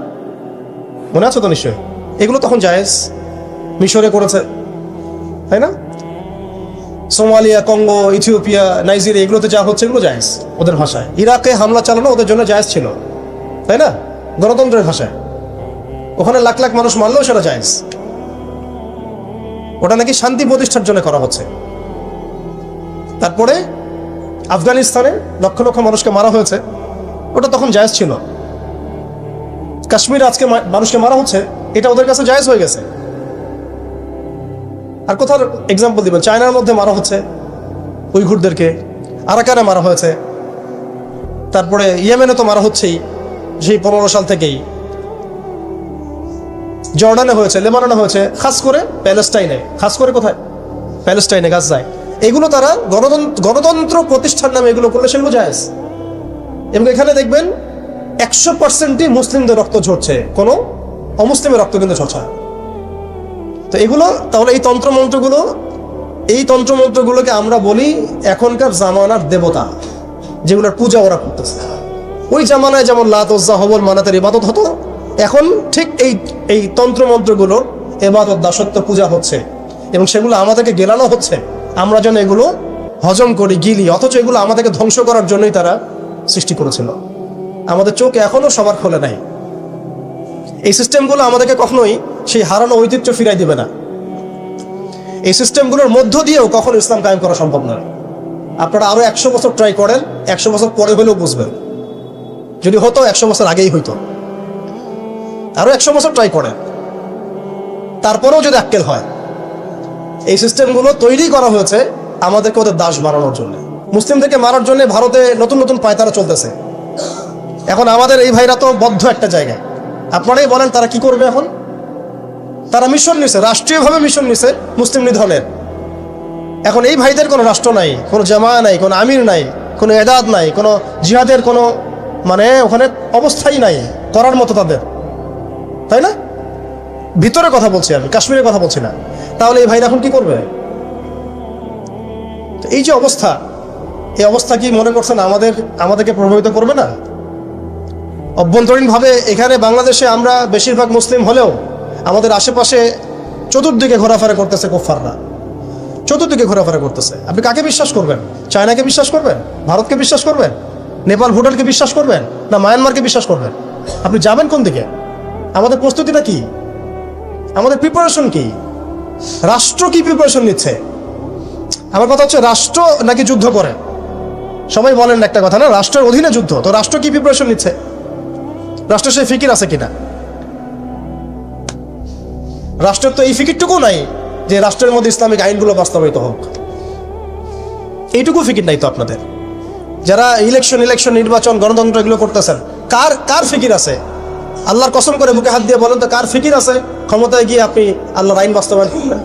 মনে আছে তো নিশ্চয়ই? এগুলো তখন জায়েজ, মিশরে করেছে, তাই না? সোমালিয়া, কঙ্গো, ইথিওপিয়া, নাইজেরিয়া, এগুলোতে যা হচ্ছে এগুলো জায়েজ ওদের ভাষায়। ইরাকে হামলা চালানো ওদের জন্য জায়েজ ছিল, তাই না? গণতন্ত্রের ভাষায় ওখানে লাখ লাখ মানুষ মারলেও সেটা জায়েজ। ওটা নাকি শান্তি প্রতিষ্ঠার জন্য করা হচ্ছে। তারপরে আফগানিস্তানে লক্ষ লক্ষ মানুষকে মারা হয়েছে, ওটা তখন জায়েজ ছিল। কাশ্মীরে আজকে মানুষকে মারা হচ্ছে, এটা ওদের কাছে জায়েজ হয়ে গেছে। আর কোথাও এক্সাম্পল দিবেন? চায়নার মধ্যে মারা হচ্ছে উইঘুরদেরকে, আরাকানে মারা হয়েছে, তারপরে ইয়েমেনে তো মারা হচ্ছেই সেই 15 সাল থেকেই, জর্ডানে হয়েছে, লেবাননে হয়েছে, খাস করে প্যালেস্টাইনে, খাস করে কোথায়? প্যালেস্টাইনে, গাজায়। এগুলো তারা গণতন্ত্র প্রতিষ্ঠার নামে এগুলো করলে সেগুলো জায়েজ। এবং এখানে দেখবেন 100%ই মুসলিমদের রক্ত ঝরছে, কোনো অমুসলিমের রক্ত কিন্তু ঝরছে না। তো এগুলো তাহলে এই তন্ত্রমন্ত্রগুলোকে আমরা বলি এখনকার জামানার দেবতা, যেগুলোর পূজা ওরা করতেছে। ওই জামানায় যেমন লাত, উজ্জা, হবল, মানাতের ইবাদত হতো, এখন ঠিক এই তন্ত্রমন্ত্রগুলোর ইবাদত, দাসত্ব, পূজা হচ্ছে, এবং সেগুলো আমাদেরকে গেলানো হচ্ছে, আমরা যেন এগুলো হজম করি, গিলি। অথচ এগুলো আমাদেরকে ধ্বংস করার জন্যই তারা সৃষ্টি করেছিল। আমাদের চোখ এখনো সবার খোলে নাই। এই সিস্টেমগুলো আমাদেরকে কখনোই সেই হারানো ঐতিহ্য ফিরাই দিবে না। এই সিস্টেমগুলোর মধ্য দিয়েও কখনো ইসলাম কায়েম করা সম্ভব নয়। আপনারা আরো 100 বছর ট্রাই করেন, 100 বছর পরে হলেও বুঝবেন। যদি হতো 100 বছর আগেই হইতো। আরো 100 বছর ট্রাই করেন, তারপরেও যদি আক্কেল হয়। এই সিস্টেমগুলো তৈরি করা হয়েছে আমাদেরকে ওদের দাস বানানোর জন্য, মুসলিমদেরকে মারার জন্য। ভারতে নতুন নতুন পায়তারা চলতেছে। এখন আমাদের এই ভাইরা তো বদ্ধ একটা জায়গায়। আপনারাই বলেন তারা কি করবে এখন? তারা মিশন নিছে, রাষ্ট্রীয়ভাবে মিশন নিছে মুসলিম নিধনের। এখন এই ভাইদের কোনো রাষ্ট্র নাই, কোনো জামা নাই, কোনো আমির নাই, কোনো এদাদ নাই, কোনো জিহাদের কোনো ওখানে অবস্থাই নাই করার মতো তাদের, তাই না? ভিতরে কথা বলছি আমি, কাশ্মীরের কথা বলছি না। তাহলে এই ভাইরা এখন কি করবে? এই যে অবস্থা, এই অবস্থা কি মনে করছেন আমাদেরকে প্রভাবিত করবে না? অভ্যন্তরীণভাবে এখানে বাংলাদেশে আমরা বেশিরভাগ মুসলিম হলেও আমাদের আশেপাশে চতুর্দিকে ঘোরাফেরা করতেছে কুফফাররা, চতুর্দিকে ঘোরাফেরা করতেছে। আপনি কাকে বিশ্বাস করবেন? চায়নাকে বিশ্বাস করবেন? ভারতকে বিশ্বাস করবেন? নেপাল, ভুটানকে বিশ্বাস করবেন? না মায়ানমারকে বিশ্বাস করবেন? আপনি যাবেন কোন দিকে? আমাদের প্রস্তুতিটা কি? আমাদের প্রিপারেশন কি? রাষ্ট্র কি প্রিপারেশন নিচ্ছে? আমার কথা হচ্ছে, রাষ্ট্র নাকি যুদ্ধ করে? সবাই বলেন একটা কথা না, রাষ্ট্রের অধীনে যুদ্ধ। তো রাষ্ট্র কি প্রিপারেশন নিচ্ছে? রাষ্ট্রের সেই ফিকির আছে কিনা? রাষ্ট্রের তো এই ফিকিরটুকু নাই যে রাষ্ট্রের মধ্যে ইসলামিক আইনগুলো বাস্তবায়িত হোক। এইটুকু ফিকির নাই তো আপনাদের। যারা ইলেকশন নির্বাচন, গণতন্ত্র এগুলো করতেছেন, কার ফিকির আছে? আল্লাহর কসম করে বুকে হাত দিয়ে বলেন তো, কার ফিকির আছে ক্ষমতায় গিয়ে আপনি আল্লাহর আইন বাস্তবায়ন করবেন?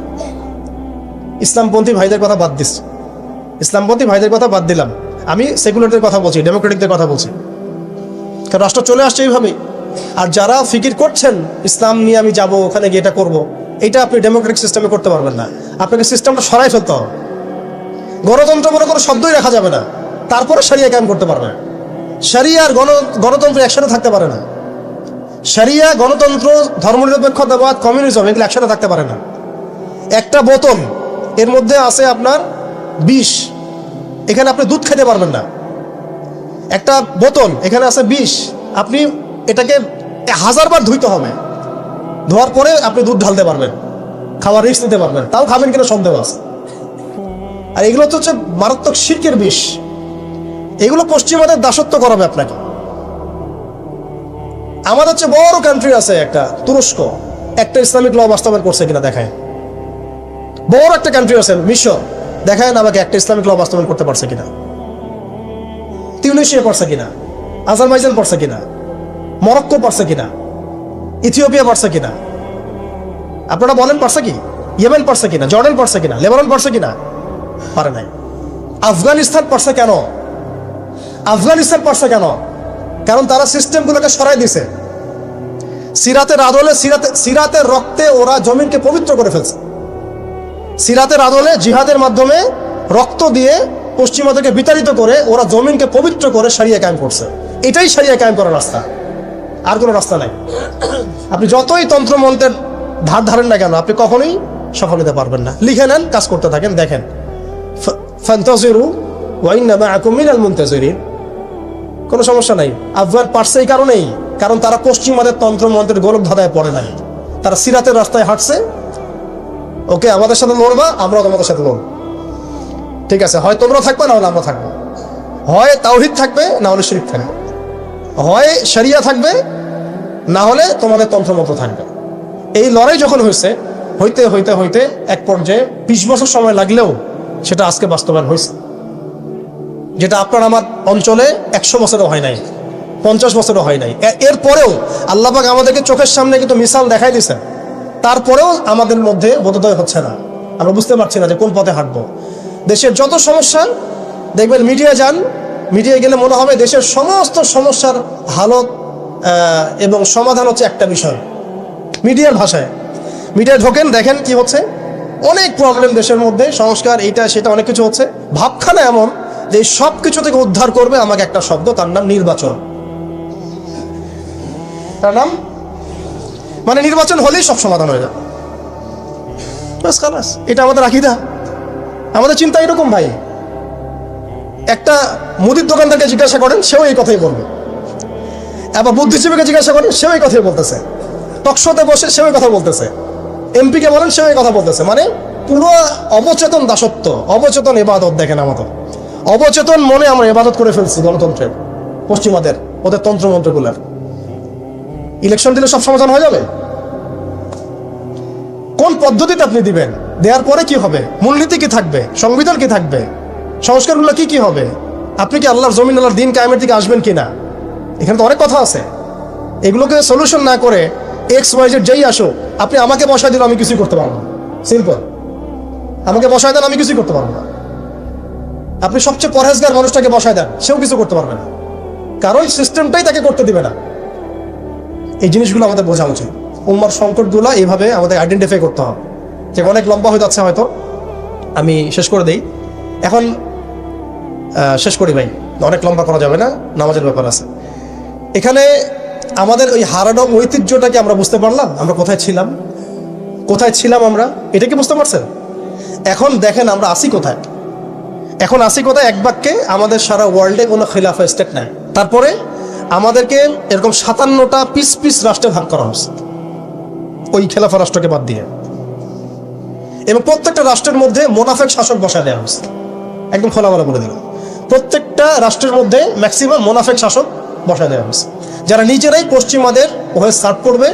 ইসলামপন্থী ভাইদের কথা বাদ দিস, ইসলামপন্থী ভাইদের কথা বাদ দিলাম, আমি সেকুলারদের কথা বলছি, ডেমোক্রেটিকদের কথা বলছি। কারণ রাষ্ট্র চলে আসছে এইভাবেই। আর যারা ফিকির করছেন ইসলাম নিয়ে আমি যাব, ওখানে গিয়ে এটা করবো, এটা আপনি ডেমোক্রেটিক সিস্টেমে করতে পারবেন না। আপনাকে সিস্টেমটা সরাই ফেলতে হবে। গণতন্ত্র বলে কোনো শব্দই রাখা যাবে না, তারপরে শরিয়া কায়েম করতে পারবে। শরিয়া আর গণতন্ত্র একসাথে থাকতে পারে না। শরিয়া, গণতন্ত্র, ধর্মনিরপেক্ষতাবাদ, কমিউনিজম এগুলো একসাথে থাকতে পারে না। একটা বোতল, এর মধ্যে আছে আপনার বিষ, এখানে আপনি দুধ খেতে পারবেন না। একটা বোতল, এখানে আছে বিষ, আপনি এটাকে 1000 বার ধুইতে হবে, ধোয়ার পরে আপনি দুধ ঢালতে পারবেন, খাওয়ার রিস্ক নিতে পারবেন। তাও খাবেন কিনা সন্দেহ আছে। আর এগুলো তো হচ্ছে মারাত্মক শিরকের বিষ। এগুলো পশ্চিমাদের দাসত্ব করাবে আপনাকে। আমাদের হচ্ছে বড় কান্ট্রি আছে একটা তুরস্ক, একটা ইসলামিক ল বাস্তবায়ন করছে কিনা দেখায়। বড় একটা কান্ট্রি আছে মিশর, দেখায় না আমাকে একটা ইসলামিক ল বাস্তবায়ন করতে পারছে কিনা। তিউনিসিয়া পারছে কিনা, আজারবাইজান পারছে কিনা, মরক্কো পারছে কিনা, ইথিওপিয়া পারছে কিনা? আপনারা বলেন পারছে কি? ইয়েমেন পারছে কিনা, জর্ডান পারছে কিনা, লেবানন পারছে কিনা? পারে নাই। আফগানিস্তান পারছে কেন? আফগানিস্তান পারছে কেন? কারণ তারা সিস্টেমগুলোকে সরাই দিছে। সিরাতের আদলে, সিরাতের রক্তে ওরা জমিনকে পবিত্র করে ফেলছে। সিরাতের আদলে জিহাদের মাধ্যমে রক্ত দিয়ে পশ্চিমাদেরকে বিতাড়িত করে ওরা জমিনকে পবিত্র করে শরিয়া কায়েম করছে। এটাই শরিয়া কায়েম করার রাস্তা, আর কোনো রাস্তা নাই। আপনি যতই তন্ত্রমন্ত্রের ধার ধারেন না কেন, আপনি কখনোই সফল হতে পারবেন না। লিখে নেন, কাজ করতে থাকেন, দেখেন ফান্তাজিরু ওয়া ইন্না মাআকুম মিনাল মুনতাজিরিন। কোনো সমস্যা নাই। আফগান পারছে এই কারণেই, কারণ তারা পশ্চিমাদের তন্ত্র মন্ত্রের গোলক ধাঁধায় পড়ে নাই। তারা সিরাতের রাস্তায় হাঁটছে। ওকে, আমাদের সাথে লড়বা, আমরাও তোমাদের সাথে লড়ব। ঠিক আছে, হয় তোমরা থাকবে, না হলে আমরা থাকবো। হয় তাওহীদ থাকবে, না হলে শিরক থাকবে। হয় শরিয়া থাকবে, না হলে তোমাদের তন্ত্রমন্ত্র থাকবে। এই লড়াই যখন হয়েছে, হইতে হইতে হইতে এক পর্যায়ে 20 বছর সময় লাগলেও সেটা আজকে বাস্তবায়ন হয়েছে। যেটা আপনার আমার অঞ্চলে 100 বছরও হয় নাই, 50 বছরও হয় নাই। এরপরেও আল্লাহ পাক আমাদেরকে চোখের সামনে কিন্তু মিসাল দেখাই দিয়েছেন। তারপরেও আমাদের মধ্যে বোধোদয় হচ্ছে না, আমরা বুঝতে পারছি না যে কোন পথে হাঁটবো। দেশের যত সমস্যা দেখবেন, মিডিয়া যান, মিডিয়ায় গেলে মনে হবে দেশের সমস্ত সমস্যার হালত এবং সমাধান হচ্ছে একটা বিষয়। মিডিয়ার ভাষায় মিডিয়ায় ঢোকেন, দেখেন কি হচ্ছে। অনেক প্রবলেম দেশের মধ্যে, সংস্কার এইটা সেটা অনেক কিছু হচ্ছে। ভাবখানা এমন যে সব কিছু থেকে উদ্ধার করবে আমাকে একটা শব্দ, তার নাম নির্বাচন। তার নাম মানে নির্বাচন হলেই সব সমাধান হয়ে যাবে, বাস খালাস। এটা আমাদের আকীদা, আমাদের চিন্তা এরকম ভাই। একটা মুদির দোকানদারকে জিজ্ঞাসা করেন, সেও এই কথাই বলবে। আবার বুদ্ধিজীবীকে জিজ্ঞাসা করেন, সেও এই কথাই বলতেছে। টকশোতে বসে সেও এই কথা বলতেছে। এমপিকে বলেন, সেও এই কথা বলতেছে। মানে পুরো অবচেতন দাসত্ব, অবচেতন ইবাদত। দেখেন আমাদের অবচেতন মনে আমরা ইবাদত করে ফেলছি গণতন্ত্রের, পশ্চিমাদের, ওদের তন্ত্রমন্ত্রগুলার। ইলেকশন দিলে সব সমাধান হয়ে যাবে? কোন পদ্ধতিতে আপনি দিবেন? দেওয়ার পরে কি হবে? মূলনীতি কি থাকবে? সংবিধান কি থাকবে? সংস্কারগুলো কি কি হবে? আপনি কি আল্লাহর জমিন, আল্লাহর দিন কায়েমের দিকে আসবেন কিনা? এখানে তো অনেক কথা আছে। এগুলোকে সলিউশন না করে XYZ যেই আসো, আপনি আমাকে বসায় দিলে আমি কিছুই করতে পারবো না। সিম্পল, আমাকে বসায় দেন, আমি কিছুই করতে পারবো না। আপনি সবচেয়ে পরহেজগার মানুষটাকে বসায় দেন, সেও কিছু করতে পারবে না, কারণ সিস্টেমটাই তাকে করতে দিবে না। এই জিনিসগুলো আমাদের বোঝা উচিত। উম্মার সংকটগুলো এইভাবে আমাদের আইডেন্টিফাই করতে হবে। যে অনেক লম্বা হয়ে যাচ্ছে, হয়তো আমি শেষ করে দেই এখন। শেষ করি ভাই, অনেক লম্বা করা যাবে না, নামাজের ব্যাপার আছে। এখানে আমাদের ওই হারানো ঐতিহ্যটাকে আমরা বুঝতে পারলাম, আমরা কোথায় ছিলাম, কোথায় ছিলাম আমরা, এটা কি বুঝতে পারছেন? এখন দেখেন আমরা আসি কোথায়। এখন আসি কোথায়? এক বাক্যে, আমাদের সারা ওয়ার্ল্ডে কোনো খিলাফা স্টেট নাই। তারপরে আমাদেরকে এরকম 57টা পিস পিস রাষ্ট্রে ভাগ করা হচ্ছে, ওই খেলাফা রাষ্ট্রকে বাদ দিয়ে। এবং প্রত্যেকটা রাষ্ট্রের মধ্যে মোনাফেক শাসক বসায় দেওয়া হচ্ছে। একদম খোলামেলা বলে দিল, প্রত্যেকটা রাষ্ট্রের মধ্যে ম্যাক্সিমাম মোনাফেক শাসক বসায় দেওয়া হচ্ছে, যারা নিজেরাই পশ্চিমাদের হয়ে সার্ভ করবে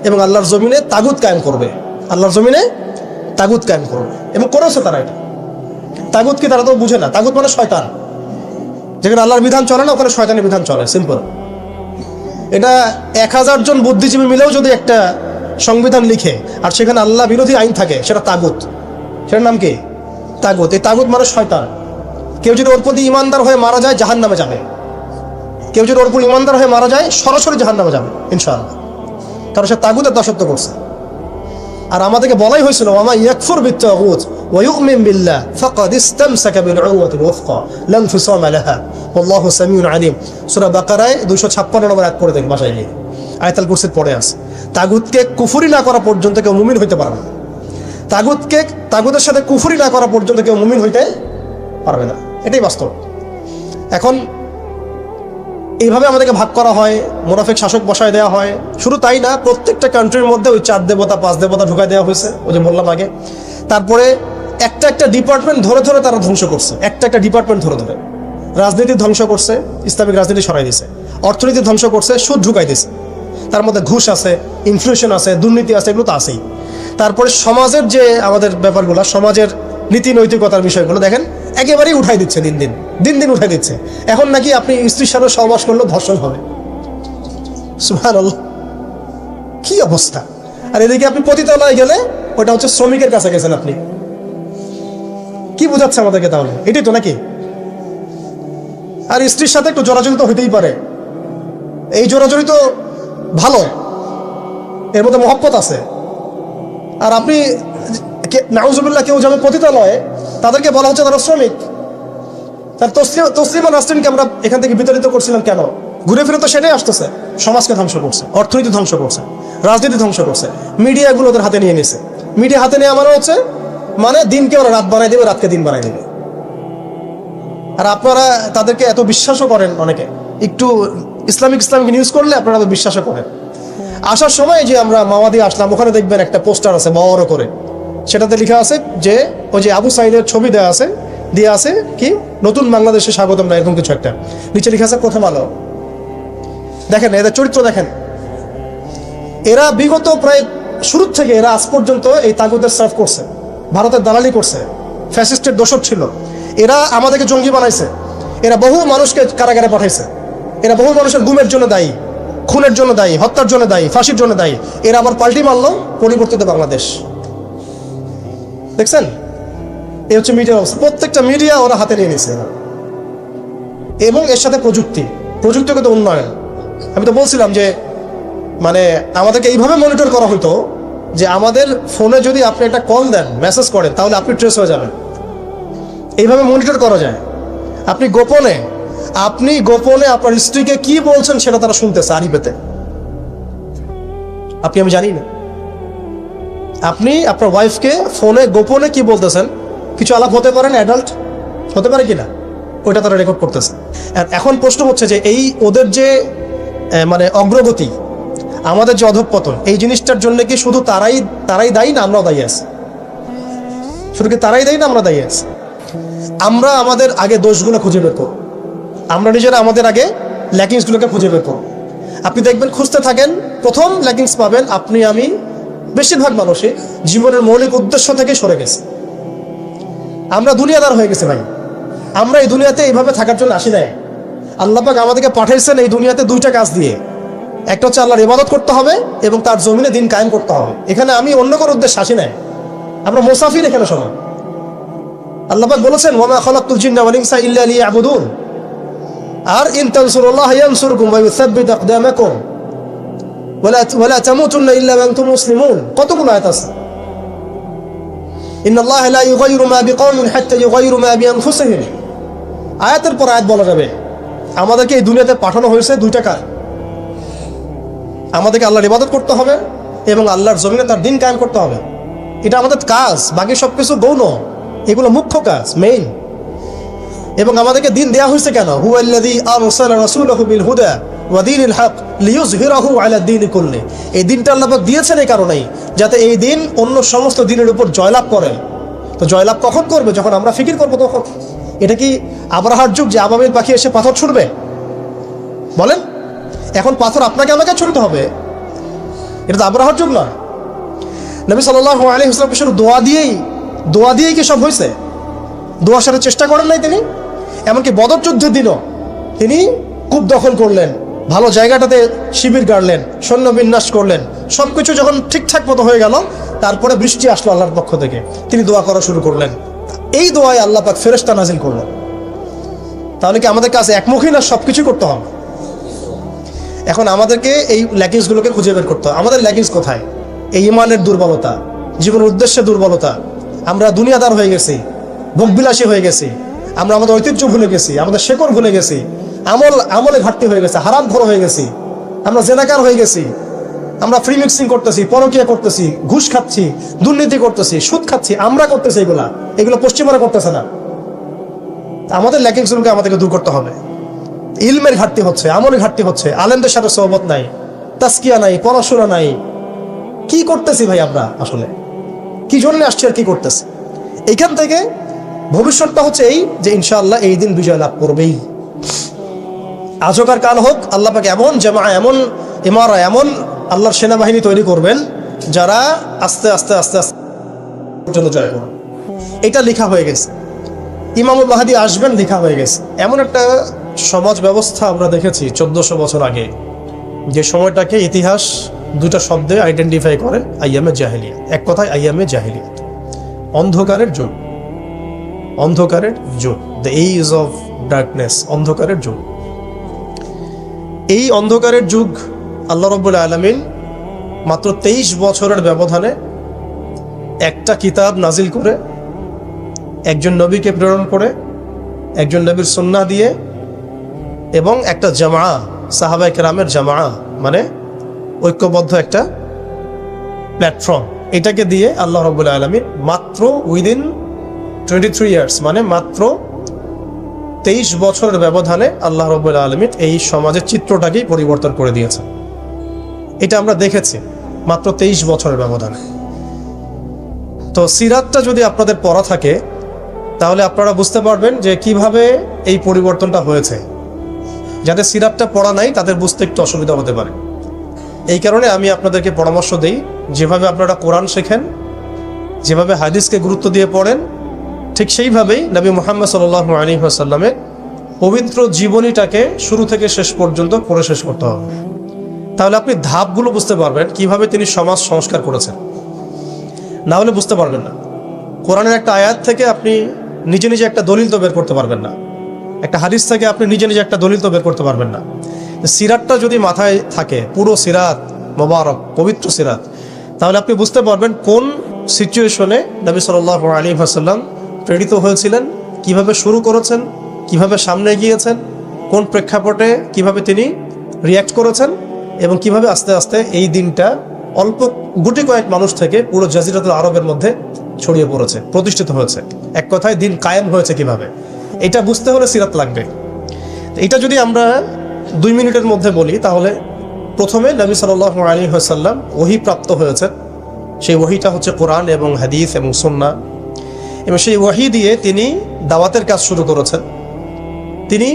এবং আল্লাহর জমিনে তাগুত কায়েম করবে। আল্লাহর জমিনে তাগুত কায়েম করবে, এবং করেছে তারা এটা। তাগুত কি তারা তো বুঝে না। তাগুত মানে শয়তান। যেখানে আল্লাহর বিধান চলে না, ওখানে শয়তানের বিধান চলে, সিম্পল। এটা 1000 জন বুদ্ধিজীবী মিলেও যদি একটা সংবিধান লিখে আর সেখানে আল্লাহ বিরোধী আইন থাকে, সেটা তাগুত। সেটার নাম কি? তাগুত। এই তাগুত মানে শয়তান। কেউ যদি ওর প্রতি ইমানদার হয়ে মারা যায়, জাহান্নামে যাবে। কেউ যদি ওর প্রতি ইমানদার হয়ে মারা যায়, সরাসরি জাহান্নামে যাবে ইনশাআল্লাহ, কারণ সে তাগুতের দাসত্ব করছে। আর আমাদেরকে বলাই হয়েছিল, ওয়ামা ইয়াকফুর বিত্তাগুত ওয়া ইউমিন বিল্লাহ ফাকাদ ইসতামসাকা বিল উরওয়াতিল ওয়াসকা লা ইনফিসামা লাহা ওয়াল্লাহু সামিউন আলিম। সূরা বাকারায় 256 নম্বর আয়াত পড়ে দেখুন, বাসায় গিয়ে আয়াতুল কুরসির পড়ে আছে। তাগুতকে কুফরি না করা পর্যন্ত কেউ মুমিন হইতে পারবে না। তাগুতের সাথে কুফরি না করা পর্যন্ত কেউ মুমিন হইতে পারবে না, এটাই বাস্তব। এখন এইভাবে আমাদেরকে ভাগ করা হয়, মুনাফিক শাসক বসায় দেওয়া হয়। শুধু তাই না, প্রত্যেকটা কান্ট্রির মধ্যে ওই 4 দেবতা 5 দেবতা ঢুকাই দেওয়া হয়েছে, ওই যে বললাম আগে। তারপরে একটা একটা ডিপার্টমেন্ট ধরে ধরে তারা ধ্বংস করছে, একটা একটা ডিপার্টমেন্ট ধরে ধরে। রাজনীতি ধ্বংস করছে, ইসলামিক রাজনীতি সরাই দিছে। অর্থনীতি ধ্বংস করছে, সুদ ঢুকাই দিছে। তার মধ্যে ঘুষ আছে, ইনফ্লেশন আছে, দুর্নীতি আছে, এগুলো তো আছেই। তারপরে সমাজের যে আমাদের ব্যাপারগুলো, সমাজের নীতি নৈতিকতার বিষয়গুলো দেখেন একেবারেই উঠাই দিচ্ছে, দিন দিন উঠাই দিচ্ছে। এখন নাকি আপনি স্ত্রীর সাথে সহবাস করলেও ধর্ষণ হবে। সুবহানাল্লাহ, কি অবস্থা! আর এদিকে আপনি পতিতালয়ে গেলে ওটা হচ্ছে শ্রমিকের কাছে গেছেন আপনি। কি বোঝাচ্ছে আমাদেরকে তাহলে? এটাই তো নাকি? আর স্ত্রীর সাথে একটু জোরাজুরি তো হইতেই পারে, এই জোরাজুরি তো ভালো, এর মধ্যে মহব্বত আছে। আর আপনি নাউজুবিল্লাহ কেউ যাবে পতিতালয়ে, তাদেরকে বলা হচ্ছে তারা শ্রমিক। তার তসলিমা নাসরিনকে আমরা এখান থেকে বিতাড়িত করছিলাম কেন? ঘুরে ফিরে তো সেটাই আসতেছে। সমাজকে ধ্বংস করছে, অর্থনীতি ধ্বংস করছে, রাজনীতি ধ্বংস করছে, মিডিয়াগুলো ওদের হাতে নিয়ে নিছে। মিডিয়া হাতে নেওয়া মানে হচ্ছে, মানে দিনকে ওরা রাত বানাই দেবে, রাতকে দিন বানাই দেবে। আর আপনারা তাদেরকে এত বিশ্বাসও করেন, অনেকে একটু ইসলামিক নিউজ করলে আপনারা বিশ্বাসও করেন। আসার সময় যে আমরা মাওয়াদি আসলাম, ওখানে দেখবেন একটা পোস্টার আছে বড় করে, সেটাতে লেখা আছে যে ওই যে আবু সাইদের ছবি দিয়ে আছে কি নতুন বাংলাদেশে স্বাগতম না এরকম কিছু একটা, নিচে লেখা আছে প্রথম আলো। দেখেন এদের চরিত্র দেখেন, এরা বিগত প্রায় শুরু থেকে এরা আজ পর্যন্ত এই তাগুতের সার্ভ করছে, ভারতের দালালি করছে, ফ্যাসিস্টের দোসর ছিল। এরা আমাদেরকে জঙ্গি বানাইছে, এরা বহু মানুষকে কারাগারে পাঠাইছে, এরা বহু মানুষের গুমের জন্য দায়ী, খুনের জন্য দায়ী, হত্যার জন্য দায়ী, ফাঁসির জন্য দায়ী। এরা আবার পাল্টি মারলো পরিবর্তিত বাংলাদেশ। দেখছেন, এই হচ্ছে মিডিয়ার অবস্থা। প্রত্যেকটা মিডিয়া ওরা হাতে নিয়ে নিয়েছে এবং এর সাথে প্রযুক্তিগত উন্নয়ন। আমি তো বলছিলাম যে মানে আমাদেরকে এইভাবে মনিটর করা হতো যে আমাদের ফোনে যদি আপনি একটা কল দেন, মেসেজ করেন, তাহলে আপনি ট্রেস হয়ে যাবেন। এইভাবে মনিটর করা যায়। আপনি গোপনে আপনার স্ত্রীকে কি বলছেন সেটা তারা শুনতেছে আরিফেতে, আমি জানি না। আপনি আপনার ওয়াইফকে ফোনে গোপনে কি বলতেছেন, কিছু আলাপ হতে পারেন, অ্যাডাল্ট হতে পারে কিনা, ওইটা তারা রেকর্ড করতেছে। এখন প্রশ্ন হচ্ছে যে এই ওদের যে মানে অগ্রগতি, আমাদের যে অধঃপতন, এই জিনিসটার জন্য কি শুধু তারাই দায়ী না আমরাও দায়ী আছি? শুধু কি তারাই দায়ী না আমরা দায়ী আছি? আমরা আমাদের আগে দোষগুলো খুঁজে বের করব, আমরা নিজেরা আমাদের আগে ল্যাকিংসগুলোকে খুঁজে বের করব। আপনি দেখবেন, খুঁজতে থাকেন, প্রথম ল্যাকিংস পাবেন আপনি, আমি, বেশিরভাগ মানুষই জীবনের মৌলিক উদ্দেশ্য থেকে সরে গেছে। আমরা দুনিয়াদার হয়ে গেছে ভাই। আমরা এই দুনিয়াতে এইভাবে থাকার জন্য আসি নাই। আল্লাহ পাক আমাদেরকে পাঠাইছেন এই দুনিয়াতে দুইটা কাজ দিয়ে। একটা হচ্ছে আল্লাহর ইবাদত করতে হবে এবং তার জমিনে দিন কায়েম করতে হবে। এখানে আমি অন্য কোনো উদ্দেশ্যে আসি নাই, আমরা মুসাফির এখানে সবাই। আল্লাহ পাক বলেছেন ওয়া মা খালাকতুল জিন্না ওয়াল ইনসা ইল্লা লিয়াবুদুন, আর ইন তানসুরুল্লাহ ইয়ানসুরকুম ওয়া ইউসাব্বিত আকদামাকুম ওয়ালা তামুতুন্না ইল্লা ওয়া আনতুম মুসলিমুন। কতগুলো আয়াত আছে। ইন্নাল্লাহা লা ইউগাইয়িরু মা বিকওমিন হাত্তা ইউগাইয়িরু মা বিআনফুসিহিম। আয়াতের পর আয়াত বলা যাবে। আমাদেরকে এই দুনিয়াতে পাঠানো হয়েছে দুইটা কাজ। আমাদেরকে আল্লাহর ইবাদত করতে হবে এবং আল্লাহর জমিনে তার দিন কায়েম করতে হবে। এটা আমাদের কাজ, বাকি সবকিছু গৌণ, এগুলো মুখ্য কাজ, মেইন। এবং আমাদেরকে দিন দেয়া হয়েছে কেন? হুয়াল্লাযী আরসালা রাসূলাহু বিল হুদা ওয়া দীনিল হক লিইয়ুযহিরাহু আলা দ্বীনি কুল্লি। এই দিনটা আল্লাহ পাক দিয়েছেন এই কারণেই, যাতে এই দিন অন্য সমস্ত দিনের উপর জয়লাভ করে। তো জয়লাভ কখন করবে? যখন আমরা ফিকির করবো তখন। এটা কি আবরাহার যুগ যে আবাবিল পাখি এসে পাথর ছুড়বে? বলেন, এখন পাথর আপনাকে আমাকে ছুড়তে হবে? এটা তো আবরাহার যুগ নয়। নবী সাল্লাল্লাহু আলাইহি ওয়াসাল্লাম শুধু দোয়া দিয়েই কি সব হয়েছে? দোয়ার সাথে চেষ্টা করেন নাই তিনি? এমনকি বদর যুদ্ধের দিনও তিনি কূপ দখল করলেন, ভালো জায়গাটাতে শিবির গাড়লেন, সৈন্য বিন্যাস করলেন। সবকিছু যখন ঠিকঠাক মতো হয়ে গেল, তারপরে বৃষ্টি আসলো আল্লাহর পক্ষ থেকে, তিনি দোয়া করা শুরু করলেন। এই দোয়ায় আল্লাহ পাক ফেরেশতা নাজিল করলেন। তাহলে কি আমাদের কাছে একমুখী না সবকিছু করতে হবে? এখন আমাদেরকে এই ল্যাকিংসগুলোকে খুঁজে বের করতে হবে। আমাদের ল্যাকিংস কোথায়? এই ইমানের দুর্বলতা, জীবনের উদ্দেশ্যে দুর্বলতা। আমরা দুনিয়াদার হয়ে গেছি, ভোগবিলাসী হয়ে গেছি, আমরা আমাদের ঐতিহ্য ভুলে গেছি, আমাদের শেকড় ভুলে গেছি, আমলে ঘাটতি হয়ে গেছে, হারামখোর হয়ে গেছি, আমরা জেনাকার হয়ে গেছি, আমরা ফ্রি মিক্সিং করতেছি, পরকীয়া করতেছি, ঘুষ খাচ্ছি, দুর্নীতি করতেছি, সুদ খাচ্ছি। আমরা করতেছি এগুলো পশ্চিমারা করতেছে না। আমাদের ল্যাকিংসগুলোকে আমাদেরকে দূর করতে হবে। ইলমের ঘাটতি হচ্ছে, আমলের ঘাটতি হচ্ছে, আলেমদের সাথে সোহবত নাই, তাসকিয়া নাই, পড়াশোনা নাই। কি করতেছি ভাই আমরা? আসলে কি জন্য আসছি আর কি করতেছি? এইখান থেকে ভবিষ্যৎটা হচ্ছে এই যে ইনশাআল্লাহ এই দিন বিজয় লাভ করবেই। আজকার কাল হোক, আল্লাহ পাক এমন জামা, এমন ইমারা, এমন আল্লাহর সেনাবাহিনী তৈরি করবেন যারা আস্তে আস্তে আস্তে আস্তে জন্য জয় করবে। এটা লেখা হয়ে গেছে। ইমামুল মাহদী আসবেন, লেখা হয়ে গেছে। এমন একটা সমাজ ব্যবস্থা আমরা দেখেছি 1400 বছর আগে, যে সময়টাকে ইতিহাস দুটা শব্দে আইডেন্টিফাই করে, আইয়ামে জাহেলিয়াত। এক কথায় আইয়ামে জাহেলিয়াত, অন্ধকারের যুগ। অন্ধকারের যুগ, দ্য এজ অফ ডার্কনেস, অন্ধকারের যুগ। এই অন্ধকারের যুগ আল্লাহ রাব্বুল আলামিন মাত্র 23 বছরের ব্যবধানে একটা কিতাব নাজিল করে, একজন নবীকে প্রেরণ করে, একজন নবীর সুন্নাহ দিয়ে, এবং একটা জামা, সাহাবায়ে কেরামের জামা, মানে ঐক্যবদ্ধ একটা প্ল্যাটফর্ম, এটাকে দিয়ে আল্লাহ রাব্বুল আলামিন মাত্র উইদিন 23 ইয়ার্স, মানে মাত্র 23 বছরের ব্যবধানে আল্লাহ রাব্বুল আলামিন এই সমাজের চিত্রটাকেই পরিবর্তন করে দিয়েছেন। এটা আমরা দেখেছি মাত্র 23 বছরের ব্যবধানে। তো সিরাতটা যদি আপনাদের পড়া থাকে তাহলে আপনারা বুঝতে পারবেন যে কিভাবে এই পরিবর্তনটা হয়েছে। যাদের সিরাতটা পড়া নাই তাদের বুঝতে একটু অসুবিধা হতে পারে। এই কারণে আমি আপনাদেরকে পরামর্শ দিই, যেভাবে আপনারা কোরআন শেখেন, যেভাবে হাদিসকে গুরুত্ব দিয়ে পড়েন, ঠিক সেইভাবেই নবী মুহাম্মদ সাল্লাল্লাহু আলাইহি ওয়াসাল্লামের পবিত্র জীবনীটাকে শুরু থেকে শেষ পর্যন্ত পড়ে শেষ করতে হবে। তাহলে আপনি ধাপগুলো বুঝতে পারবেন কিভাবে তিনি সমাজ সংস্কার করেছেন। না হলে বুঝতে পারবেন না। কোরআনের একটা আয়াত থেকে আপনি নিজে নিজে একটা দলিল তো বের করতে পারবেন না, একটা হাদিস থেকে আপনি নিজে নিজে একটা দলিল তো বের করতে পারবেন না। সিরাতটা যদি মাথায় থাকে, পুরো সিরাত মোবারক পবিত্র সিরাত, তাহলে আপনি বুঝতে পারবেন কোন সিচুয়েশনে নবী সাল্লাল্লাহু আলাইহি ওয়াসাল্লাম প্রেরিত হয়েছিলেন, কিভাবে শুরু করেছেন, কিভাবে সামনে এগিয়েছেন, কোন প্রেক্ষাপটে কিভাবে তিনি রিয়্যাক্ট করেছেন, এবং কিভাবে আস্তে আস্তে এই দিনটা অল্প গুটি কয়েক মানুষ থেকে পুরো জাজিরাতুল আরবের মধ্যে ছড়িয়ে পড়েছে, প্রতিষ্ঠিত হয়েছে। এক কথায় দিন কায়েম হয়েছে কিভাবে, এটা বুঝতে হলে সিরাত লাগবে। এটা যদি আমরা 2 মিনিটের মধ্যে বলি, তাহলে প্রথমে নবী সাল্লাল্লাহু আলাইহি ওয়াসাল্লাম ওহী প্রাপ্ত হয়েছে। সেই ওহীটা হচ্ছে কোরআন এবং হাদিস এবং সুন্নাহ, এবং সেই ওহী দিয়ে তিনি দাওয়াতের কাজ শুরু করেছেন। তিনি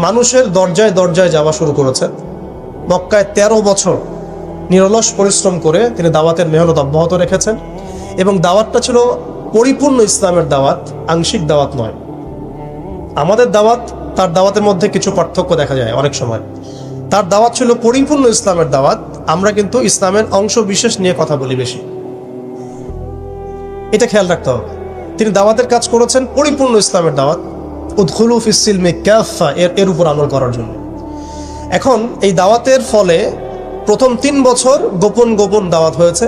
মানুষের দরজায় দরজায় যাওয়া শুরু করেছেন। মক্কায় 13 বছর নিরলস পরিশ্রম করে তিনি দাওয়াতের মেহনত অব্যাহত রেখেছেন, এবং দাওয়াতটা ছিল পরিপূর্ণ ইসলামের দাওয়াত, আংশিক দাওয়াত নয়। আমাদের দাওয়াত, তার দাওয়াতের মধ্যে কিছু পার্থক্য দেখা যায় অনেক সময়। তার দাওয়াত ছিল পরিপূর্ণ ইসলামের দাওয়াত, আমরা কিন্তু ইসলামের অংশ বিশেষ নিয়ে কথা বলি বেশি। এটা খেয়াল রাখতে হবে। তিনি দাওয়াতের কাজ করেছেন পরিপূর্ণ ইসলামের দাওয়াত, উদখুলু ফিস সিলমি কাফা, এর উপর আমল করার জন্য। এখন এই দাওয়াতের ফলে প্রথম 3 বছর গোপন গোপন দাওয়াত হয়েছে,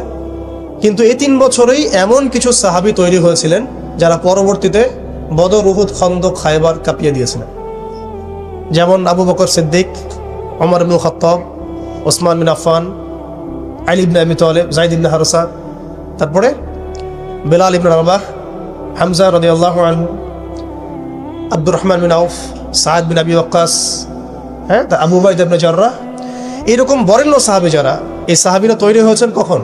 কিন্তু এই 3 বছরেই এমন কিছু সাহাবী তৈরি হয়েছিলেন যারা পরবর্তীতে বদর, উহুদ, খন্দক, খায়বার কাঁপিয়ে দিয়েছিলেন। যেমন আবু বকর সিদ্দিক, ওমর ইবনে খাত্তাব, ওসমান বিন আফফান, আলী ইবনে আবি তালেব, যায়েদ ইবনে হারসা, তারপরে বেলাল ইবনে রাবাহ, হামজা রাদিয়াল্লাহু আনহু, আব্দুর রহমান বিন আউফ, সাদ বিন আবি ওয়াক্কাস, আবু উবাইদা ইবনে জাররাহ, এইরকম বরেণ্য সাহাবী যারা, এই সাহাবীরা তৈরি হয়েছেন কখন?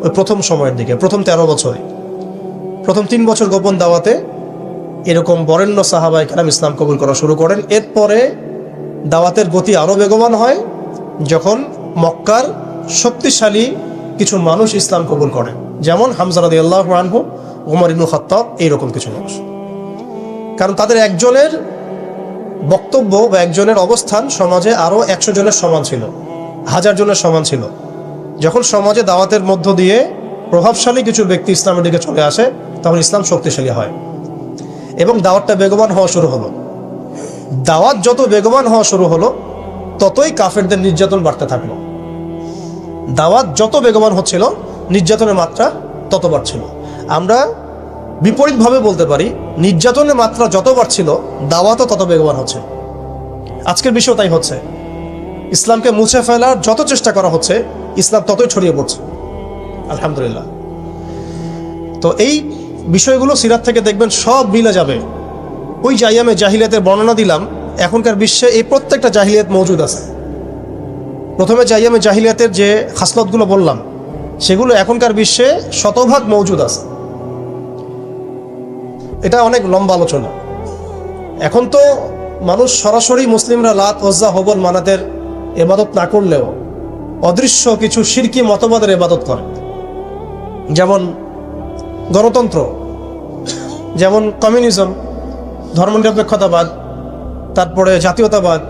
ওই প্রথম সময়ের দিকে, প্রথম 13 বছরে। প্রথম 3 বছর গোপন দাওয়াতে এরকম বরেণ্য সাহাবায়ে কেরাম ইসলাম কবুল করা শুরু করেন। এরপরে দাওয়াতের গতি আরও বেগবান হয় যখন মক্কার শক্তিশালী কিছু মানুষ ইসলাম কবুল করেন, যেমন হামজা রাদিয়াল্লাহু আনহু, ওমর ইবনে খাত্তাব, এইরকম কিছু মানুষ। কারণ তাদের একজনের বক্তব্য বা একজনের অবস্থান সমাজে আরও 100 জনের সমান ছিল, 1000 জনের সমান ছিল। যখন সমাজে দাওয়াতের মধ্য দিয়ে প্রভাবশালী কিছু ব্যক্তি ইসলামের দিকে চলে আসে, তখন ইসলাম শক্তিশালী হয় এবং দাওয়াতটা বেগবান হওয়া শুরু হলো। দাওয়াত যত বেগবান হওয়া শুরু হলো, ততই কাফেরদের নির্যাতন বাড়তে থাকলো। দাওয়াত যত বেগবান হচ্ছিল, নির্যাতনের মাত্রা তত বাড়ছিল। আমরা বিপরীতভাবে বলতে পারি, নির্যাতনের মাত্রা যত বাড়ছিল, দাওয়াতও তত বেগবান হচ্ছে। আজকের বিষয় তাই হচ্ছে। ইসলামকে মুছে ফেলার যত চেষ্টা করা হচ্ছে, ইসলাম ততই ছড়িয়ে পড়ছে, আলহামদুলিল্লাহ। তো এই বিষয়গুলো সিরাত থেকে দেখবেন সব মিলে যাবে। ওই যে আইয়ামে জাহিলিয়াতের বর্ণনা দিলাম, এখনকার বিশ্বে এই প্রত্যেকটা জাহিলিয়াত মৌজুদ আছে। প্রথমে যে আইয়ামে জাহিলিয়াতের যে খাসলতগুলো বললাম, সেগুলো এখনকার বিশ্বে শতভাগ মৌজুদ আছে। এটা অনেক লম্বা আলোচনা। এখন তো মানুষ সরাসরি মুসলিমরা লাত, ওজ্জা, হবল, মানাতের ইবাদত না করলেও অদৃশ্য কিছু শিরকি মতবাদের ইবাদত করে, যেমন গণতন্ত্র, যেমন কমিউনিজম, ধর্মনিরপেক্ষতাবাদ, তারপরে জাতীয়তাবাদ,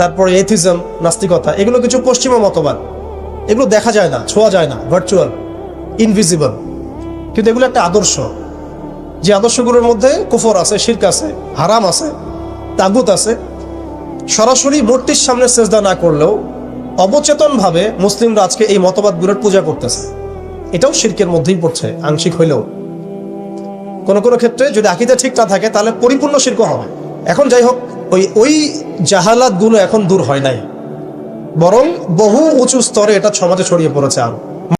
তারপরে এথিজম, নাস্তিকতা। এগুলো কিছু পশ্চিমা মতবাদ। এগুলো দেখা যায় না, ছোঁয়া যায় না, ভার্চুয়াল, ইনভিজিবল, কিন্তু এগুলো একটা আদর্শ। যে আদর্শগুলোর মধ্যে কুফর আছে, শিরক আছে, হারাম আছে, তাগুত আছে। সরাসরি মূর্তির সামনে সেজদা না করলেও অবচেতনভাবে মুসলিমরা আজকে এই মতবাদগুলোর পূজা করতেছে। এটাও শিরকের মধ্যেই পড়ছে, আংশিক হইলেও। কোনো কোনো ক্ষেত্রে যদি আকীদা ঠিক না থাকে, তাহলে পরিপূর্ণ শিরক হবে। এখন যাই হোক, ওই জাহালাতগুলো এখন দূর হয় নাই, বরং বহু উঁচু স্তরে এটা সমাজে ছড়িয়ে পড়েছে আরো।